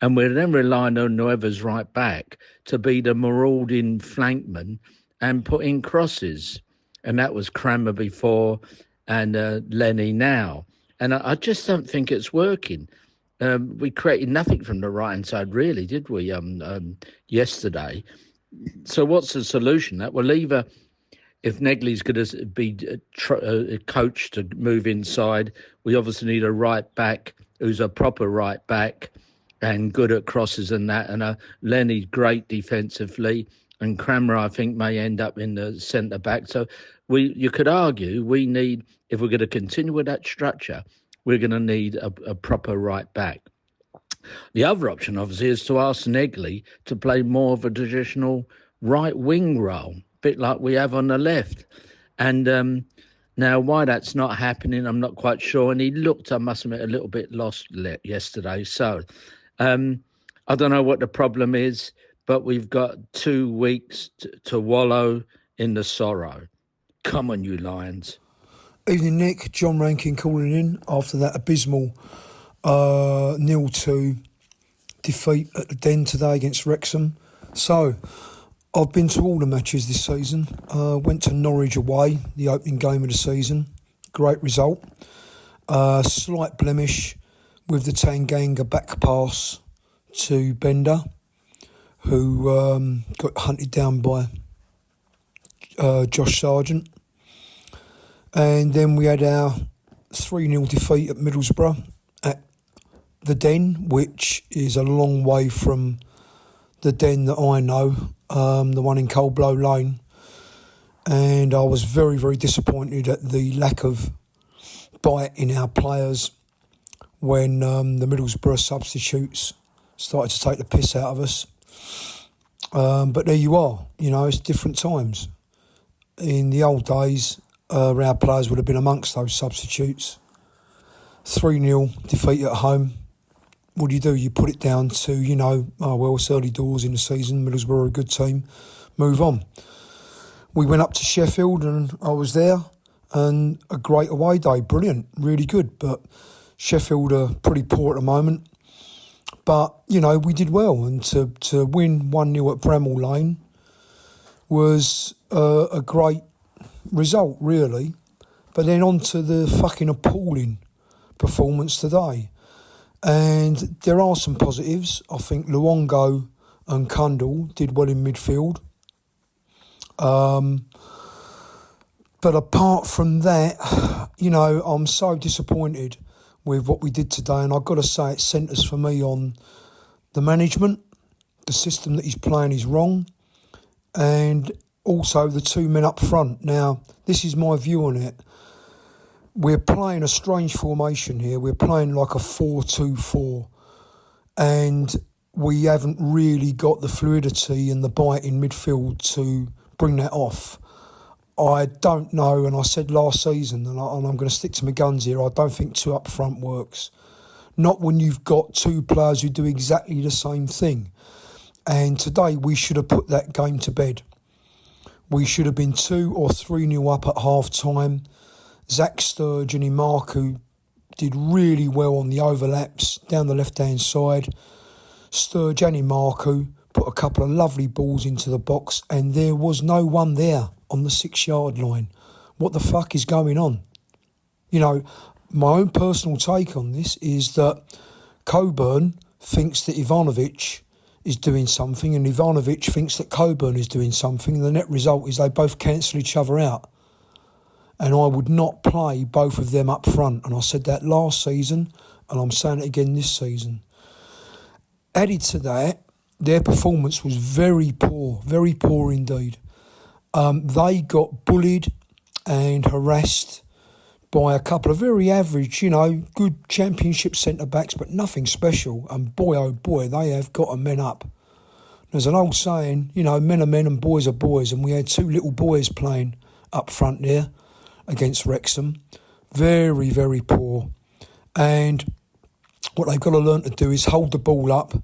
And we're then relying on whoever's right back to be the marauding flankman and put in crosses. And that was Cranmer before and Lenny now. And I just don't think it's working. We created nothing from the right-hand side, really, did we, yesterday? So what's the solution? That will either if Negley's going to be coached to move inside, we obviously need a right back who's a proper right back and good at crosses and that. And Lenny's great defensively, and Cranmer, I think, may end up in the centre back. So you could argue we need, if we're going to continue with that structure, we're going to need a proper right back. The other option, obviously, is to ask Negley to play more of a traditional right wing role, a bit like we have on the left. And now why that's not happening, I'm not quite sure. And he looked, I must admit, a little bit lost yesterday. So I don't know what the problem is, but we've got 2 weeks to wallow in the sorrow. Come on, you Lions. Evening, Nick. John Rankin calling in after that abysmal 0-2 defeat at the Den today against Wrexham. So, I've been to all the matches this season. Went to Norwich away, the opening game of the season. Great result. Slight blemish with the Tanganga back pass to Bender, who got hunted down by Josh Sargent. And then we had our 3-0 defeat at Middlesbrough at the Den, which is a long way from the Den that I know, the one in Coldblow Lane. And I was very, very disappointed at the lack of bite in our players when the Middlesbrough substitutes started to take the piss out of us. But there you are, it's different times. In the old days, our players would have been amongst those substitutes. 3-0 defeat at home. What do? You put it down to, it's early doors in the season, Middlesbrough are a good team, move on. We went up to Sheffield and I was there, and a great away day, brilliant, really good. But Sheffield are pretty poor at the moment. But, we did well, and to win 1-0 at Bramall Lane was a great result, really. But then on to the fucking appalling performance today. And there are some positives. I think Luongo and Kundal did well in midfield. But apart from that, I'm so disappointed with what we did today. And I've got to say, it centres for me on the management. The system that he's playing is wrong. And also the 2 men up front. Now, this is my view on it. We're playing a strange formation here. We're playing like a 4-2-4. And we haven't really got the fluidity and the bite in midfield to bring that off. I don't know, and I said last season, and I'm going to stick to my guns here, I don't think 2 up front works. Not when you've got 2 players who do exactly the same thing. And today we should have put that game to bed. We should have been 2 or 3-0 up at half-time. Zach Sturge and Imaku did really well on the overlaps down the left-hand side. Sturge and Imaku put a couple of lovely balls into the box, and there was no one there on the 6-yard line. What the fuck is going on? My own personal take on this is that Coburn thinks that Ivanovic is doing something, and Ivanovic thinks that Coburn is doing something, and the net result is they both cancel each other out. And I would not play both of them up front. And I said that last season, and I'm saying it again this season. Added to that, their performance was very poor indeed. They got bullied and harassed by a couple of very average, good championship centre-backs, but nothing special. And boy, oh boy, they have got a men up. There's an old saying, men are men and boys are boys. And we had 2 little boys playing up front there against Wrexham. Very, very poor. And what they've got to learn to do is hold the ball up,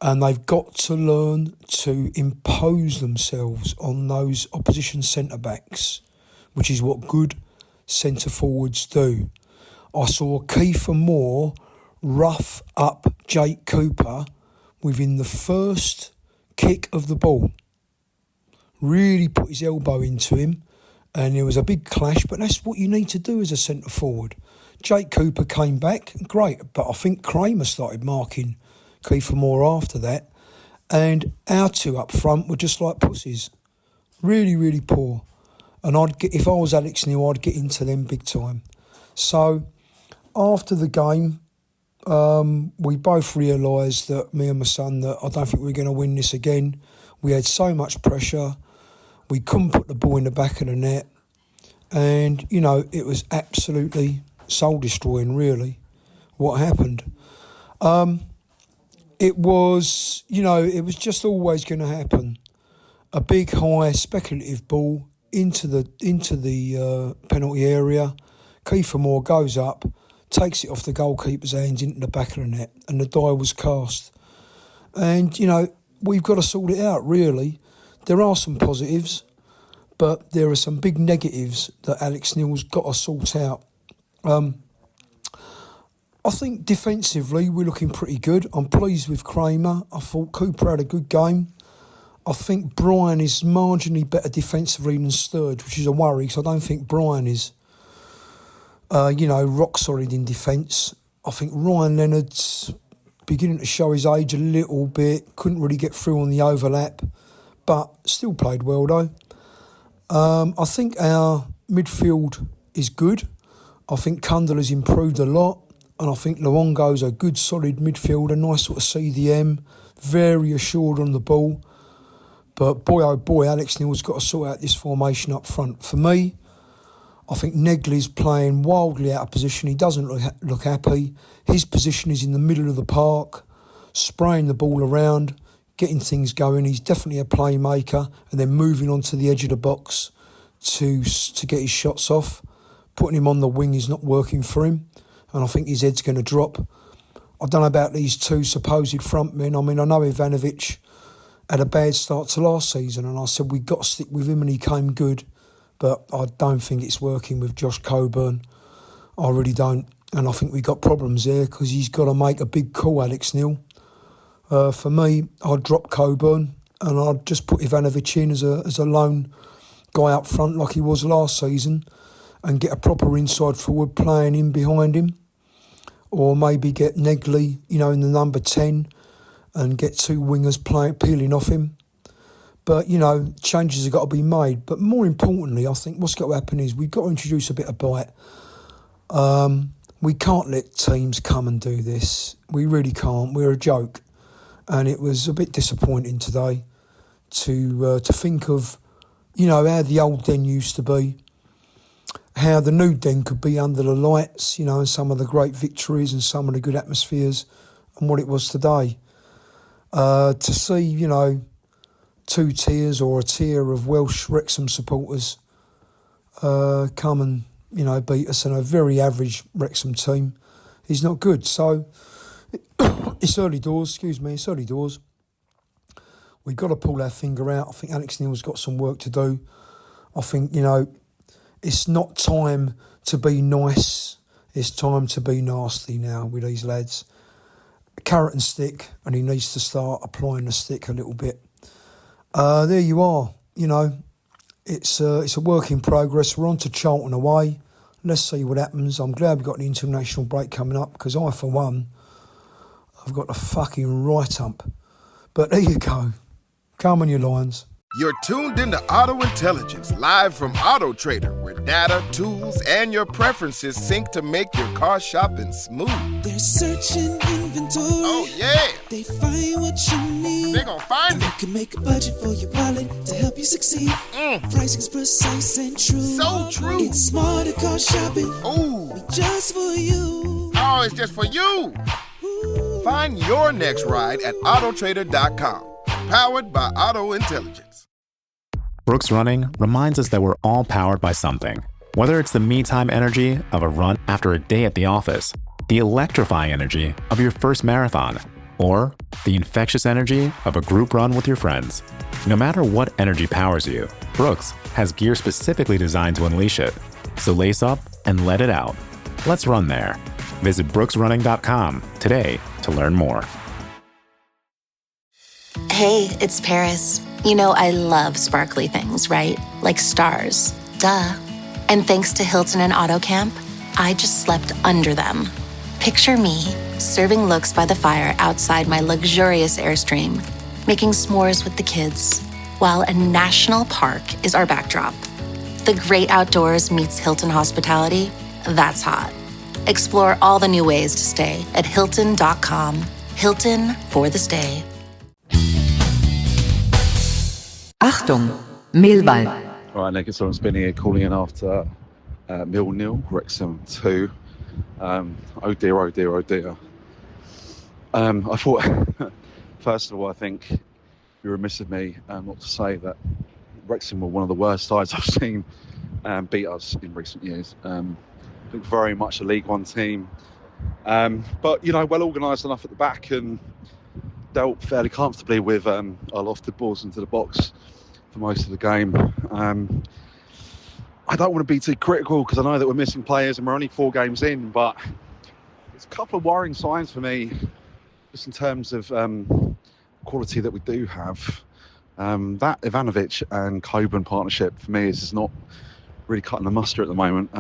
and they've got to learn to impose themselves on those opposition centre-backs, which is what good centre-forwards do. I saw Kiefer Moore rough up Jake Cooper within the first kick of the ball. Really put his elbow into him, and there was a big clash, but that's what you need to do as a centre-forward. Jake Cooper came back, great, but I think Kramer started marking Kiefer Moore after that, and our 2 up front were just like pussies. Really, really poor. And if I was Alex Neil, I'd get into them big time. So after the game, we both realised that, me and my son, that I don't think we're going to win this again. We had so much pressure. We couldn't put the ball in the back of the net. And, you know, it was absolutely soul-destroying, really, what happened. It was, you know, it was just always going to happen. A big, high, speculative ball into the penalty area. Kiefer Moore goes up, takes it off the goalkeeper's hands into the back of the net, and the die was cast. And, you know, we've got to sort it out, really. There are some positives, but there are some big negatives that Alex Neil's got to sort out. I think defensively we're looking pretty good. I'm pleased with Kramer. I thought Cooper had a good game. I think Brian is marginally better defensively than Sturridge, which is a worry, because I don't think Brian is, rock solid in defence. I think Ryan Leonard's beginning to show his age a little bit. Couldn't really get through on the overlap, but still played well though. I think our midfield is good. I think Kundal has improved a lot, and I think Luongo's a good, solid midfielder, nice sort of CDM, very assured on the ball. But boy, oh boy, Alex Neil's got to sort out this formation up front. For me, I think Negley's playing wildly out of position. He doesn't look happy. His position is in the middle of the park, spraying the ball around, getting things going. He's definitely a playmaker, and then moving on to the edge of the box to get his shots off. Putting him on the wing is not working for him, and I think his head's going to drop. I don't know about these two supposed front men. I mean, I know Ivanovic had a bad start to last season, and I said we've got to stick with him, and he came good. But I don't think it's working with Josh Coburn. I really don't. And I think we've got problems there because he's got to make a big call, Alex Neil. For me, I'd drop Coburn and I'd just put Ivanovic in as a lone guy up front like he was last season, and get a proper inside forward playing in behind him. Or maybe get Negley, in the number 10 and get two wingers peeling off him. But, changes have got to be made. But more importantly, I think what's got to happen is we've got to introduce a bit of bite. We can't let teams come and do this. We really can't. We're a joke. And it was a bit disappointing today to think of, how the old Den used to be, how the new Den could be under the lights, and some of the great victories and some of the good atmospheres, and what it was today. To see, 2 tiers or a tier of Welsh Wrexham supporters come and, beat us in a very average Wrexham team is not good. So it's early doors, it's early doors. We've got to pull our finger out. I think Alex Neil's got some work to do. I think, it's not time to be nice. It's time to be nasty now with these lads. Carrot and stick, and he needs to start applying the stick a little bit. There you are. It's a work in progress. We're on to Charlton away. Let's see what happens. I'm glad we've got the international break coming up, because I, for one, I've got the fucking right hump. But there you go. Come on, you Lions. You're tuned into Auto Intelligence, live from Auto Trader, where data, tools, and your preferences sync to make your car shopping smooth. They're searching inventory. Oh, yeah. They find what you need. They're gonna find it. You can make a budget for your wallet to help you succeed. Pricing's precise and true. So true. It's smarter car shopping. Ooh. Just for you. Oh, it's just for you. Ooh. Find your next ride at autotrader.com. Powered by Auto Intelligence. Brooks Running reminds us that we're all powered by something. Whether it's the me-time energy of a run after a day at the office, the electrifying energy of your first marathon, or the infectious energy of a group run with your friends. No matter what energy powers you, Brooks has gear specifically designed to unleash it. So lace up and let it out. Let's run there. Visit brooksrunning.com today to learn more. Hey, it's Paris. I love sparkly things, right? Like stars. Duh. And thanks to Hilton and AutoCamp, I just slept under them. Picture me, serving looks by the fire outside my luxurious Airstream, making s'mores with the kids, while a national park is our backdrop. The great outdoors meets Hilton hospitality. That's hot. Explore all the new ways to stay at Hilton.com. Hilton for the stay. Achtung, Millwall. Right, Nick, it's Lawrence Binney here calling in after Millwall 0, Wrexham 2. Oh dear, oh dear, oh dear. I thought, first of all, I think you're remiss of me not to say that Wrexham were one of the worst sides I've seen beat us in recent years. I think very much a League One team, but well organised enough at the back and dealt fairly comfortably with our lofted balls into the box for most of the game. I don't want to be too critical because I know that we're missing players and we're only 4 games in, but it's a couple of worrying signs for me just in terms of quality that we do have. That Ivanovic and Coburn partnership for me is just not really cutting the mustard at the moment.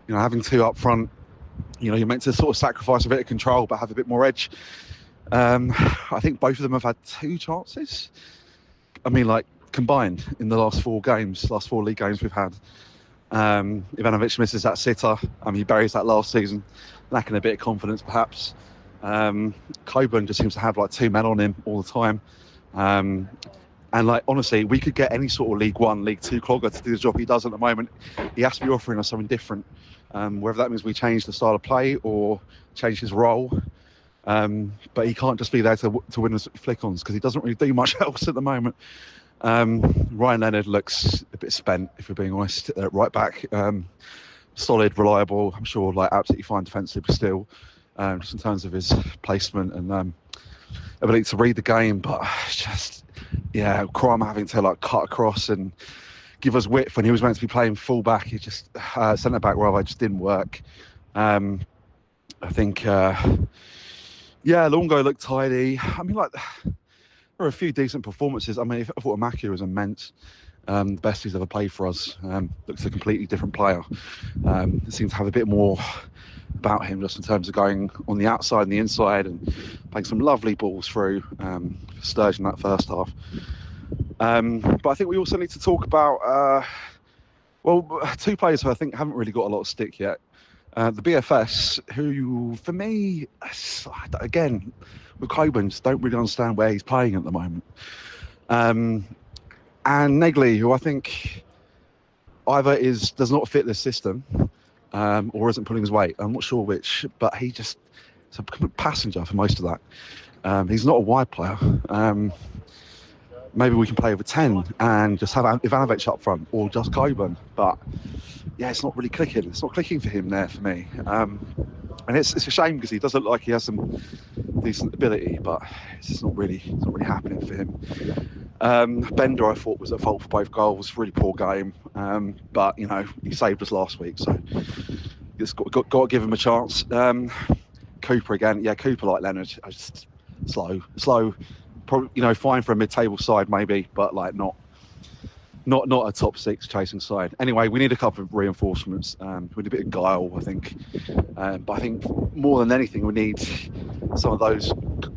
Having 2 up front, you're meant to sort of sacrifice a bit of control but have a bit more edge. I think both of them have had 2 chances. Combined in the last 4 league games we've had. Ivanovic misses that sitter. He buries that last season, lacking a bit of confidence perhaps. Coburn just seems to have 2 men on him all the time. Honestly, we could get any sort of League 1, League 2 clogger to do the job he does at the moment. He has to be offering us something different, whether that means we change the style of play or change his role. But he can't just be there to win us flick-ons because he doesn't really do much else at the moment. Ryan Leonard looks a bit spent, if we're being honest, at right back. Solid, reliable, I'm sure absolutely fine defensively still, just in terms of his placement and ability to read the game. But just, Kramer having to cut across and give us width when he was meant to be playing full back. He just, centre back rather, just didn't work. I think, Longo looked tidy. There were a few decent performances. I thought Amaki was immense. The best he's ever played for us. Looks a completely different player. Seems to have a bit more about him just in terms of going on the outside and the inside and playing some lovely balls through for Sturgeon that first half. But I think we also need to talk about 2 players who I think haven't really got a lot of stick yet. The BFS, who for me, again, with Coburn, just don't really understand where he's playing at the moment. And Negley, who I think either does not fit this system or isn't pulling his weight. I'm not sure which, but he's a passenger for most of that. He's not a wide player. Maybe we can play over 10 and just have Ivanovic up front or just Coburn. But it's not really clicking. It's not clicking for him there for me. And it's a shame because he does look like he has some decent ability, but it's just not really happening for him. Bender, I thought, was at fault for both goals. Really poor game. But he saved us last week, so just got to give him a chance. Cooper again. Yeah, Cooper like Leonard. Just slow. Probably, fine for a mid-table side maybe, but not a top 6 chasing side. Anyway, we need a couple of reinforcements. We need a bit of guile, I think. But I think more than anything, we need some of those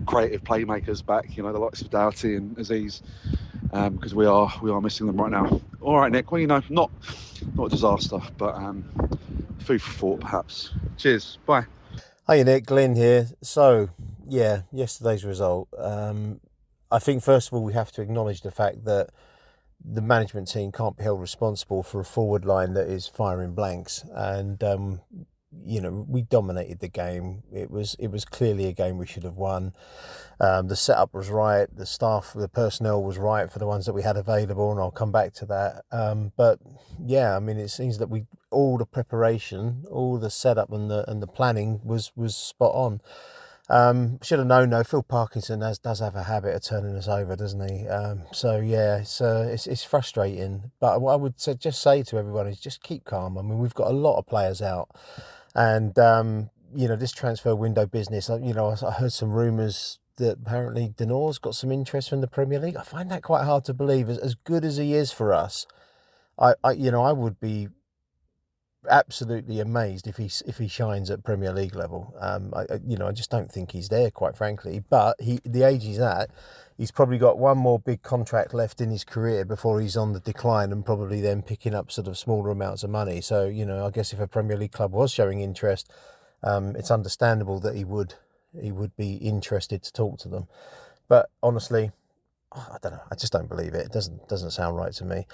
creative playmakers back. The likes of Doughty and Aziz, because we are missing them right now. All right, Nick. Well, not a disaster, but food for thought, perhaps. Cheers. Bye. Hey, Nick. Glenn here. So, yesterday's result. I think first of all we have to acknowledge the fact that the management team can't be held responsible for a forward line that is firing blanks, and we dominated the game. It was clearly a game we should have won. The setup was right, the personnel was right for the ones that we had available, and I'll come back to that. But it seems that all the preparation, all the setup and the planning was spot on. Should have known though. Phil Parkinson does have a habit of turning us over, doesn't he? It's frustrating. But what I would just say to everyone is just keep calm. We've got a lot of players out, and this transfer window business. I heard some rumours that apparently Denor's got some interest from the Premier League. I find that quite hard to believe. As good as he is for us, I would be absolutely amazed if he shines at Premier League level. I just don't think he's there, quite frankly. But the age he's at, he's probably got one more big contract left in his career before he's on the decline, and probably then picking up sort of smaller amounts of money. So I guess if a Premier League club was showing interest, it's understandable that he would be interested to talk to them. But honestly, I don't know. I just don't believe it. It doesn't sound right to me.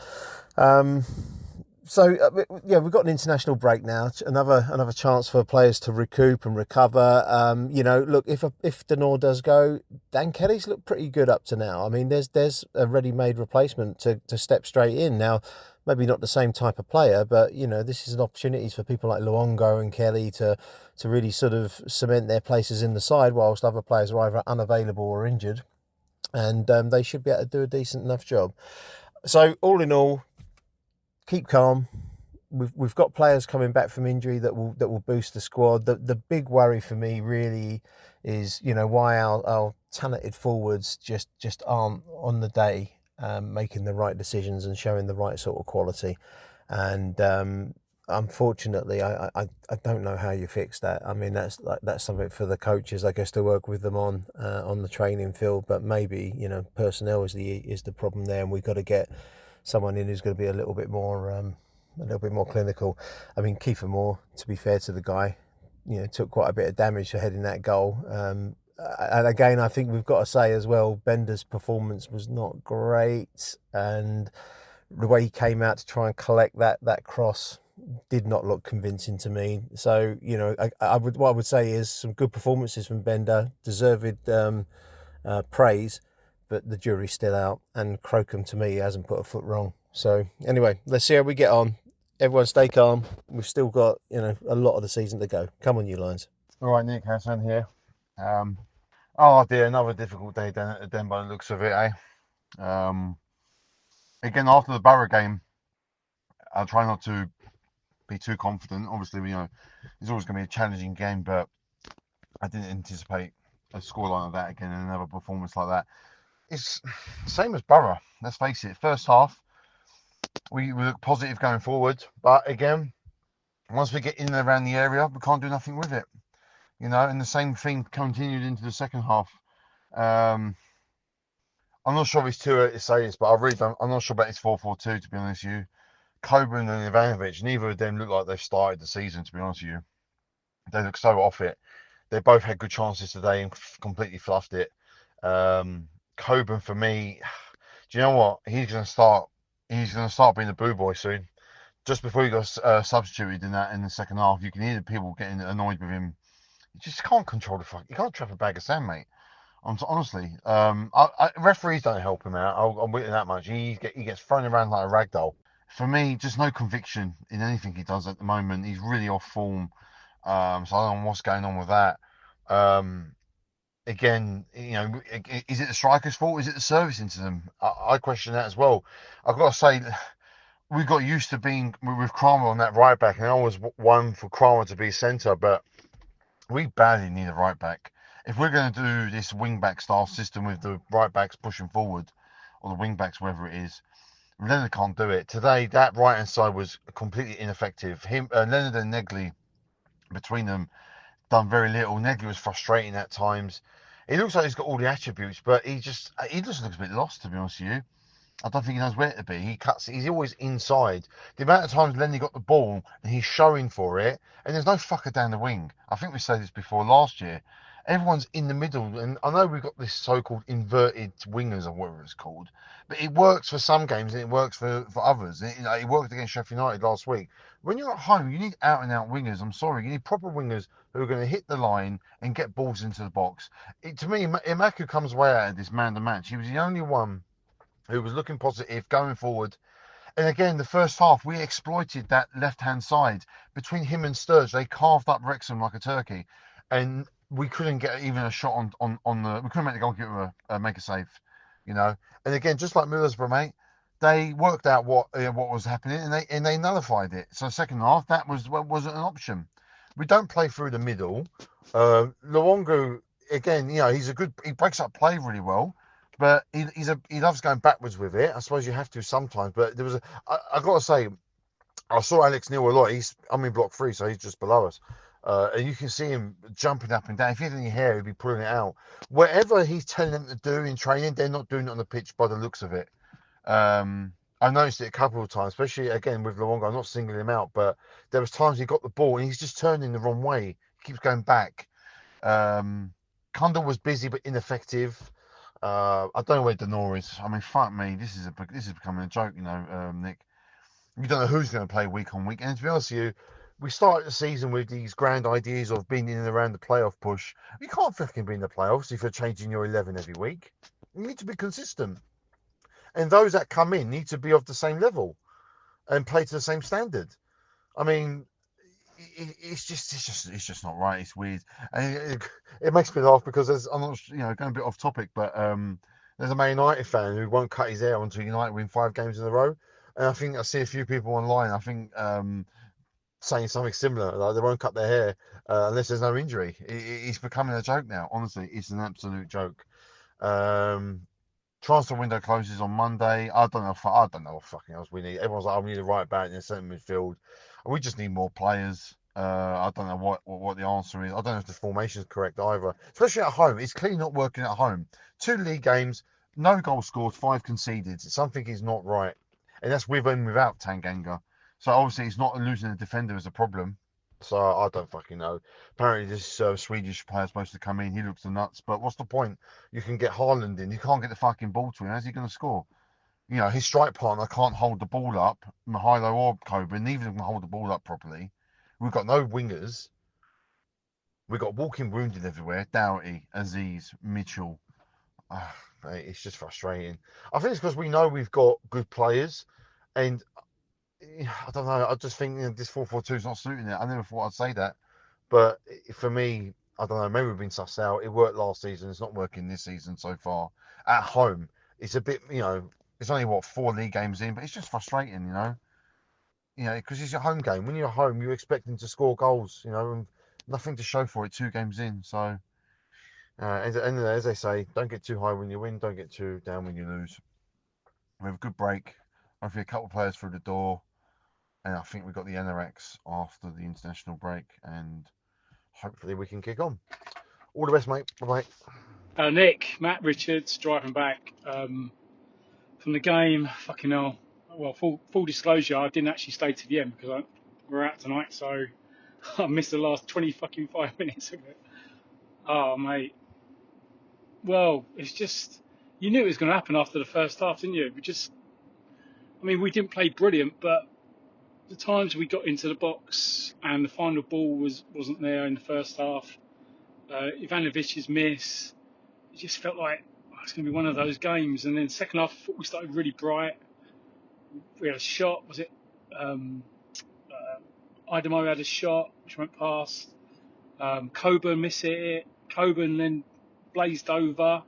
We've got an international break now. Another chance for players to recoup and recover. Look, if Denor does go, Dan Kelly's looked pretty good up to now. I mean, there's a ready-made replacement to step straight in now. Maybe not the same type of player, but this is an opportunity for people like Luongo and Kelly to really sort of cement their places in the side, whilst other players are either unavailable or injured, and they should be able to do a decent enough job. So all in all, keep calm. We've got players coming back from injury that will boost the squad. The big worry for me really is why our talented forwards just aren't on the day making the right decisions and showing the right sort of quality. And unfortunately, I don't know how you fix that. I mean, that's something for the coaches, I guess, to work with them on the training field. But maybe personnel is the problem there, and we've got to get someone in who's going to be a little bit more clinical. I mean, Kiefer Moore, to be fair to the guy, took quite a bit of damage for heading that goal. And again, I think we've got to say as well, Bender's performance was not great, and the way he came out to try and collect that cross did not look convincing to me. So what I would say is some good performances from Bender, deserved praise, but the jury's still out, and Crocombe to me hasn't put a foot wrong. So anyway, let's see how we get on. Everyone stay calm. We've still got a lot of the season to go. Come on, you Lions. All right, Nick Hassan here. Oh dear, another difficult day down at the Den by the looks of it, eh? Again, after the Borough game, I'll try not to be too confident. Obviously, it's always going to be a challenging game, but I didn't anticipate a scoreline of that again and another performance like that. It's the same as Borough, let's face it. First half, we look positive going forward, but again, once we get in and around the area, we can't do nothing with it. And the same thing continued into the second half. I'm not sure if it's too early to say this, but I'm not sure about this 4-4-2, to be honest with you. Coburn and Ivanovic, neither of them look like they've started the season, to be honest with you. They look so off it. They both had good chances today and completely fluffed it. Coburn, for me, do you know what? He's going to start being a boo boy soon. Just before he got substituted in the second half, you can hear the people getting annoyed with him. You just can't control the fuck. You can't trap a bag of sand, mate. Honestly, referees don't help him out. I'm with you that much. He gets thrown around like a rag doll. For me, just no conviction in anything he does at the moment. He's really off form. So I don't know what's going on with that. Again, is it the striker's fault? Is it the service into them? I question that as well. I've got to say, we got used to being with Kramer on that right back, and I always won for Kramer to be centre, but we badly need a right back. If we're going to do this wing back style system with the right backs pushing forward, or the wing backs, wherever it is, Leonard can't do it. Today, that right hand side was completely ineffective. Leonard and Negley, between them, done very little. Negley was frustrating at times. It looks like he's got all the attributes, but he just looks a bit lost, to be honest with you. I don't think he knows where to be. He's always inside. The amount of times Lenny got the ball and he's showing for it, and there's no fucker down the wing. I think we said this before last year. Everyone's in the middle, and I know we've got this so-called inverted wingers or whatever it's called, but it works for some games and it works for others. It worked against Sheffield United last week. When you're at home, you need out-and-out wingers. I'm sorry, you need proper wingers who are going to hit the line and get balls into the box. To me, Imaku comes away out of this man to match. He was the only one who was looking positive going forward. And again, the first half, we exploited that left-hand side. Between him and Sturge, they carved up Wrexham like a turkey. And we couldn't get even a shot on the... We couldn't make the goalkeeper make a save, And again, just like Middlesbrough, mate, they worked out what was happening and they nullified it. So second half, that wasn't an option. We don't play through the middle. Luongo, again, he breaks up play really well. But he loves going backwards with it. I suppose you have to sometimes. But I've got to say, I saw Alex Neil a lot. I'm in block 3, so he's just below us. And you can see him jumping up and down. If he had any hair, he'd be pulling it out. Whatever he's telling them to do in training, they're not doing it on the pitch by the looks of it. I noticed it a couple of times, especially again with Luongo. I'm not singling him out, but there was times he got the ball and he's just turning the wrong way. He keeps going back. Kundal was busy but ineffective. I don't know where Denor is. I mean, fuck me, this is becoming a joke, Nick. You don't know who's going to play week on week. And to be honest with you, we started the season with these grand ideas of being in and around the playoff push. You can't fucking be in the playoffs if you're changing your 11 every week. You need to be consistent. And those that come in need to be of the same level and play to the same standard. I mean, it's just not right. It's weird, and it makes me laugh because I'm not, going a bit off topic, but there's a Man United fan who won't cut his hair until United win 5 games in a row, and I think I see a few people online. I think saying something similar, like they won't cut their hair unless there's no injury. It's becoming a joke now. Honestly, it's an absolute joke. Transfer window closes on Monday. I don't know what fucking else we need. Everyone's like, we need a right back in the centre midfield. We just need more players. I don't know what the answer is. I don't know if the formation is correct either. Especially at home. It's clearly not working at home. 2 league games, no goals scored, 5 conceded. Something is not right. And that's with and without Tanganga. So obviously it's not losing a defender is a problem. So I don't fucking know. Apparently this Swedish player is supposed to come in. He looks the nuts. But what's the point? You can get Haaland in. You can't get the fucking ball to him. How's he going to score? His strike partner can't hold the ball up. Mihailo or Coburn, neither of them can hold the ball up properly. We've got no wingers. We've got walking wounded everywhere. Doughty, Aziz, Mitchell. Mate, it's just frustrating. I think it's because we know we've got good players. And I don't know. I just think this 4-4-2 is not suiting it. I never thought I'd say that, but for me, I don't know. Maybe we've been sussed out. It worked last season. It's not working this season so far. At home, it's a bit. It's only 4 league games in, but it's just frustrating. Because it's your home game. When you're home, you're expecting to score goals. And nothing to show for it 2 games in. So, at the end of the day, as they say, don't get too high when you win. Don't get too down when you lose. We have a good break. Hopefully, a couple of players through the door. And I think we've got the NRX after the international break, and hopefully we can kick on. All the best, mate. Bye-bye. Nick, Matt Richards, driving back from the game. Fucking hell. Well, full disclosure, I didn't actually stay to the end because we're out tonight, so I missed the last 25 minutes of it. Oh, mate. Well, it's just, you knew it was going to happen after the first half, didn't you? We didn't play brilliant, but the times we got into the box and the final ball wasn't there in the first half. Ivanovic's miss, it just felt like it's going to be one of those games. And then second half, I thought we started really bright. We had a shot, was it? Idemo had a shot which went past. Coburn missed it. Coburn then blazed over.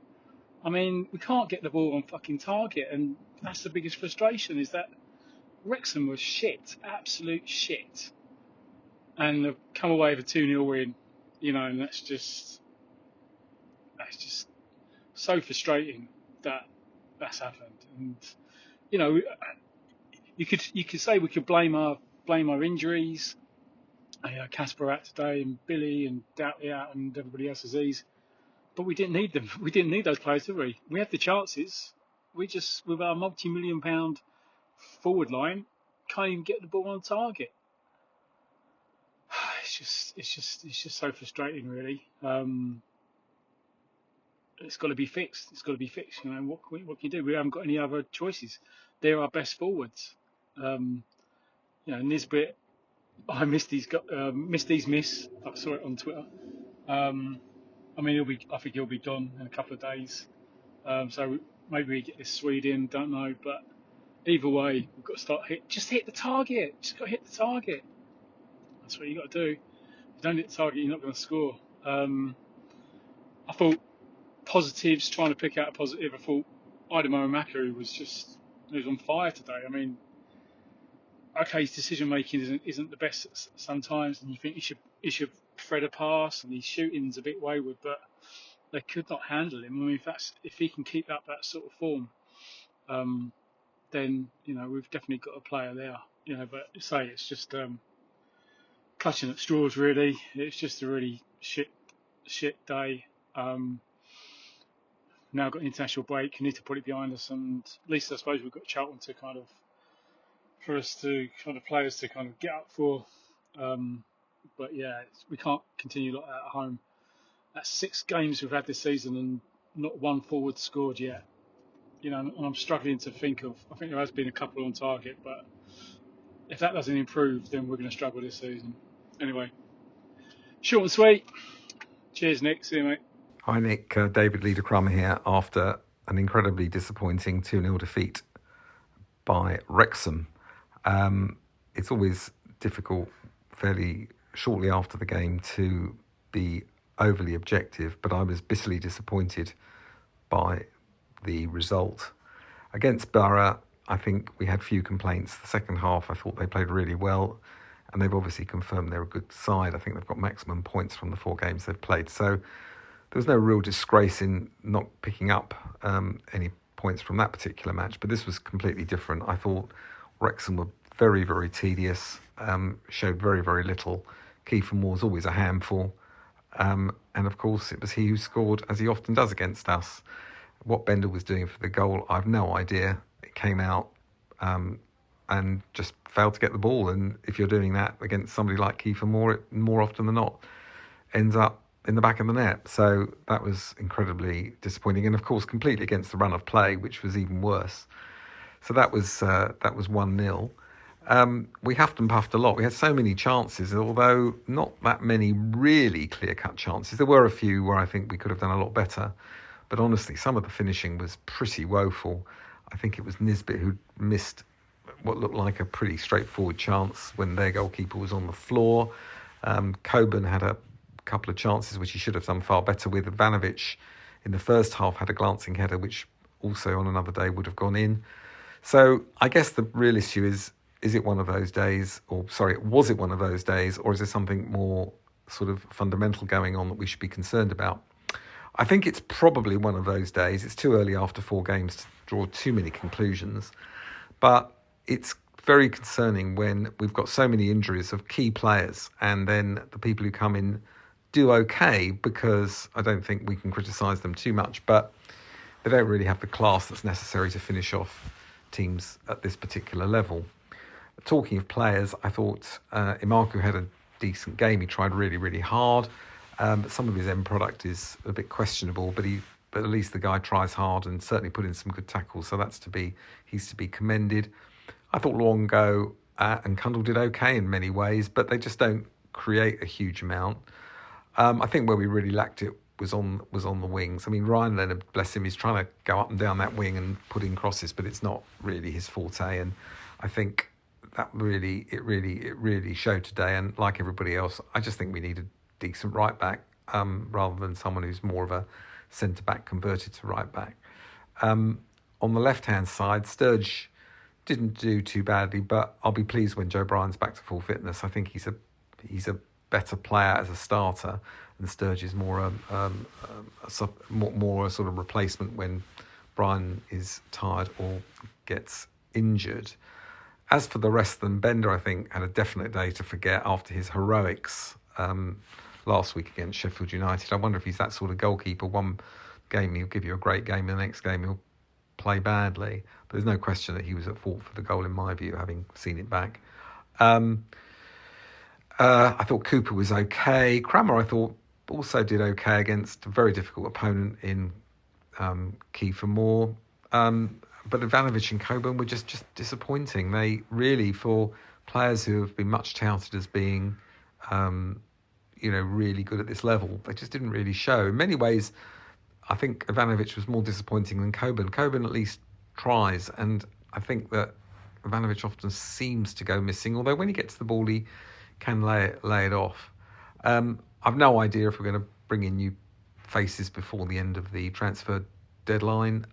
We can't get the ball on fucking target, and that's the biggest frustration, is that Wrexham was shit, absolute shit, and they've come away with a 2-0 win, and that's just so frustrating that that's happened. And you could say we could blame our injuries. Casper out today, and Billy and Doughty out, and everybody else Aziz. But we didn't need them. We didn't need those players, did we? We had the chances. We just, with our multi-million-pound forward line, can't even get the ball on target. It's just so frustrating, really. It's got to be fixed. What can you do? We haven't got any other choices. They're our best forwards. Nisbet, I missed these miss. I saw it on Twitter. I think he'll be done in a couple of days. So maybe we get this Swede in, don't know. But either way, we've got to start hit the target. Just got to hit the target. That's what you got to do. If you don't hit the target, you're not going to score. I thought positives, trying to pick out a positive. I thought Idemo Makaru was on fire today. Okay, his decision making isn't the best sometimes, and you think he should thread a pass, and his shooting's a bit wayward, but they could not handle him. If he can keep up that sort of form, then we've definitely got a player there. but say it's just clutching at straws. Really, it's just a really shit day. Now got an international break. We need to put it behind us, and at least I suppose we've got Charlton to kind of players to kind of get up for. But yeah, we can't continue like that at home. That's 6 games we've had this season and not one forward scored yet. And I'm struggling to think of. I think there has been a couple on target, but if that doesn't improve, then we're going to struggle this season. Anyway, short and sweet. Cheers, Nick. See you, mate. Hi, Nick. David Leader-Crummer here after an incredibly disappointing 2-0 defeat by Wrexham. It's always difficult fairly shortly after the game to be overly objective, but I was bitterly disappointed by the result. Against Borough, I think we had few complaints. The second half, I thought they played really well, and they've obviously confirmed they're a good side. I think they've got maximum points from the 4 games they've played. So there was no real disgrace in not picking up any points from that particular match, but this was completely different. I thought Wrexham were very, very tedious, showed very, very little. Kiefer Moore's always a handful. And of course, it was he who scored, as he often does against us. What Bender was doing for the goal, I've no idea. It came out and just failed to get the ball. And if you're doing that against somebody like Kiefer Moore, it more often than not ends up in the back of the net. So that was incredibly disappointing. And of course, completely against the run of play, which was even worse. So that was 1-0. We huffed and puffed a lot. We had so many chances, although not that many really clear-cut chances. There were a few where I think we could have done a lot better. But honestly, some of the finishing was pretty woeful. I think it was Nisbet who missed what looked like a pretty straightforward chance when their goalkeeper was on the floor. Coburn had a couple of chances which he should have done far better with. Ivanovic in the first half had a glancing header which also on another day would have gone in. So I guess the real issue is it one of those days, was it one of those days, or is there something more sort of fundamental going on that we should be concerned about? I think it's probably one of those days. It's too early after 4 games to draw too many conclusions, but it's very concerning when we've got so many injuries of key players and then the people who come in do okay, because I don't think we can criticise them too much, but they don't really have the class that's necessary to finish off teams at this particular level. Talking of players, I thought Imaku had a decent game. He tried really, really hard, but some of his end product is a bit questionable, but at least the guy tries hard and certainly put in some good tackles, so he's to be commended. I thought Luongo and Kundal did okay in many ways, but they just don't create a huge amount. I think where we really lacked it was on the wings. I mean, Ryan Leonard, bless him, he's trying to go up and down that wing and put in crosses, but it's not really his forte. And I think that really showed today. And like everybody else, I just think we need a decent right back rather than someone who's more of a centre back converted to right back. On the left hand side, Sturge didn't do too badly, but I'll be pleased when Joe Bryan's back to full fitness. I think he's a better player as a starter, and Sturge is more a sort of replacement when Bryan is tired or gets injured. As for the rest of them, Bender, I think, had a definite day to forget after his heroics last week against Sheffield United. I wonder if he's that sort of goalkeeper. One game he'll give you a great game, the next game he'll play badly. But there's no question that he was at fault for the goal, in my view, having seen it back. I thought Cooper was okay. Crammer, I thought, also did okay against a very difficult opponent in Kiefer Moore. But Ivanovic and Coburn were just disappointing. They really, for players who have been much touted as being, really good at this level, they just didn't really show. In many ways, I think Ivanovic was more disappointing than Coburn. Coburn at least tries, and I think that Ivanovic often seems to go missing, although when he gets the ball, he can lay it off. I've no idea if we're going to bring in new faces before the end of the transfer deadline.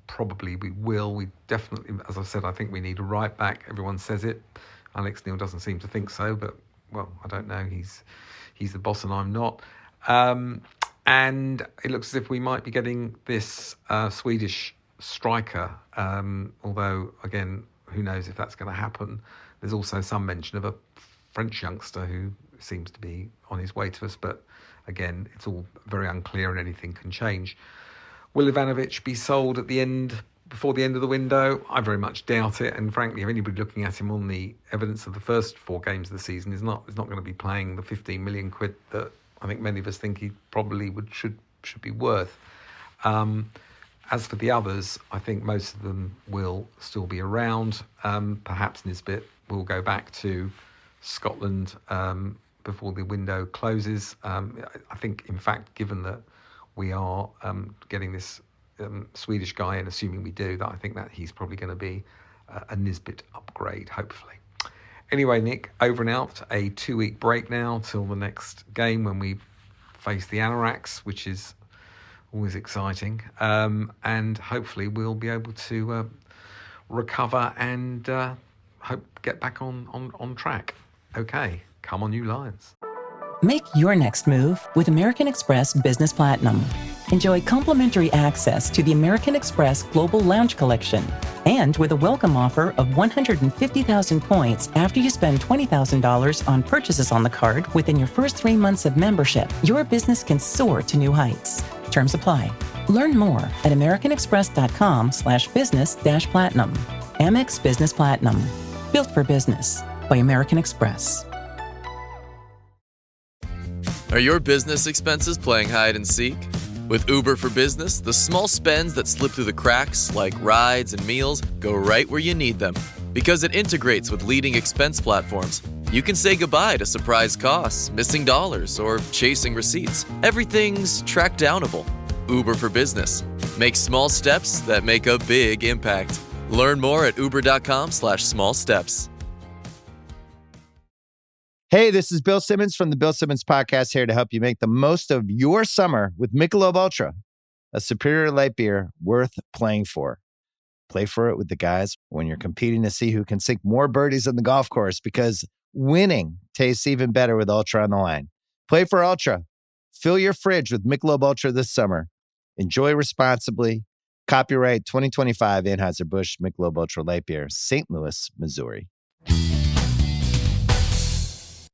Probably we will. We definitely, as I said, I think we need a right back. Everyone says it. Alex Neil doesn't seem to think so, but, well, I don't know. He's the boss and I'm not. And it looks as if we might be getting this Swedish striker, although, again, who knows if that's going to happen. There's also some mention of a French youngster who seems to be on his way to us, but again, it's all very unclear and anything can change. Will Ivanovic be sold before the end of the window? I very much doubt it, and frankly, if anybody looking at him on the evidence of the first 4 games of the season is not going to be playing the 15 million quid that I think many of us think he probably should be worth. As for the others, I think most of them will still be around. Perhaps Nisbet will go back to Scotland before the window closes. I think, in fact, given that we are getting this Swedish guy, and assuming we do, that I think that he's probably going to be a Nisbet upgrade, hopefully. Anyway, Nick, over and out. A 2-week break now till the next game when we face the Anoraks, which is always exciting. And hopefully we'll be able to recover and get back on track. Okay, come on, you Lions. Make your next move with American Express Business Platinum. Enjoy complimentary access to the American Express Global Lounge Collection. And with a welcome offer of 150,000 points after you spend $20,000 on purchases on the card within your first 3 months of membership, your business can soar to new heights. Terms apply. Learn more at americanexpress.com/business-platinum. Amex Business Platinum. Built for business by American Express. Are your business expenses playing hide and seek? With Uber for Business, the small spends that slip through the cracks, like rides and meals, go right where you need them. Because it integrates with leading expense platforms, you can say goodbye to surprise costs, missing dollars, or chasing receipts. Everything's track downable. Uber for Business. Make small steps that make a big impact. Learn more at uber.com/small steps. Hey, this is Bill Simmons from the Bill Simmons Podcast, here to help you make the most of your summer with Michelob Ultra, a superior light beer worth playing for. Play for it with the guys when you're competing to see who can sink more birdies on the golf course, because winning tastes even better with Ultra on the line. Play for Ultra. Fill your fridge with Michelob Ultra this summer. Enjoy responsibly. Copyright 2025 Anheuser-Busch Michelob Ultra Light Beer, St. Louis, Missouri.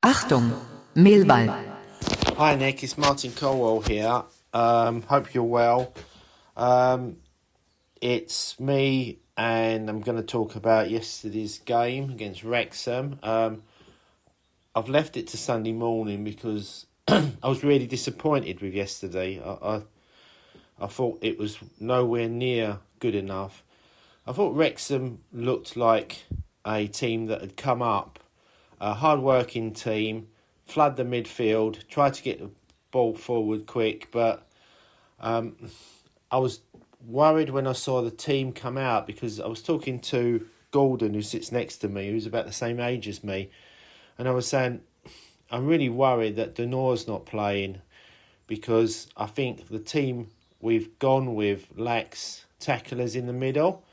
Achtung, Millwall. Hi Nick, it's Martin Colwell here. Hope you're well. It's me, and I'm going to talk about yesterday's game against Wrexham. I've left it to Sunday morning because I was really disappointed with yesterday. I thought it was nowhere near good enough. I thought Wrexham looked like a team that had come up, a hard-working team, flood the midfield, try to get the ball forward quick, but I was worried when I saw the team come out, because I was talking to Gordon, who sits next to me, who's about the same age as me, and I was saying, I'm really worried that Denor's not playing, because I think the team we've gone with lacks tacklers in the middle.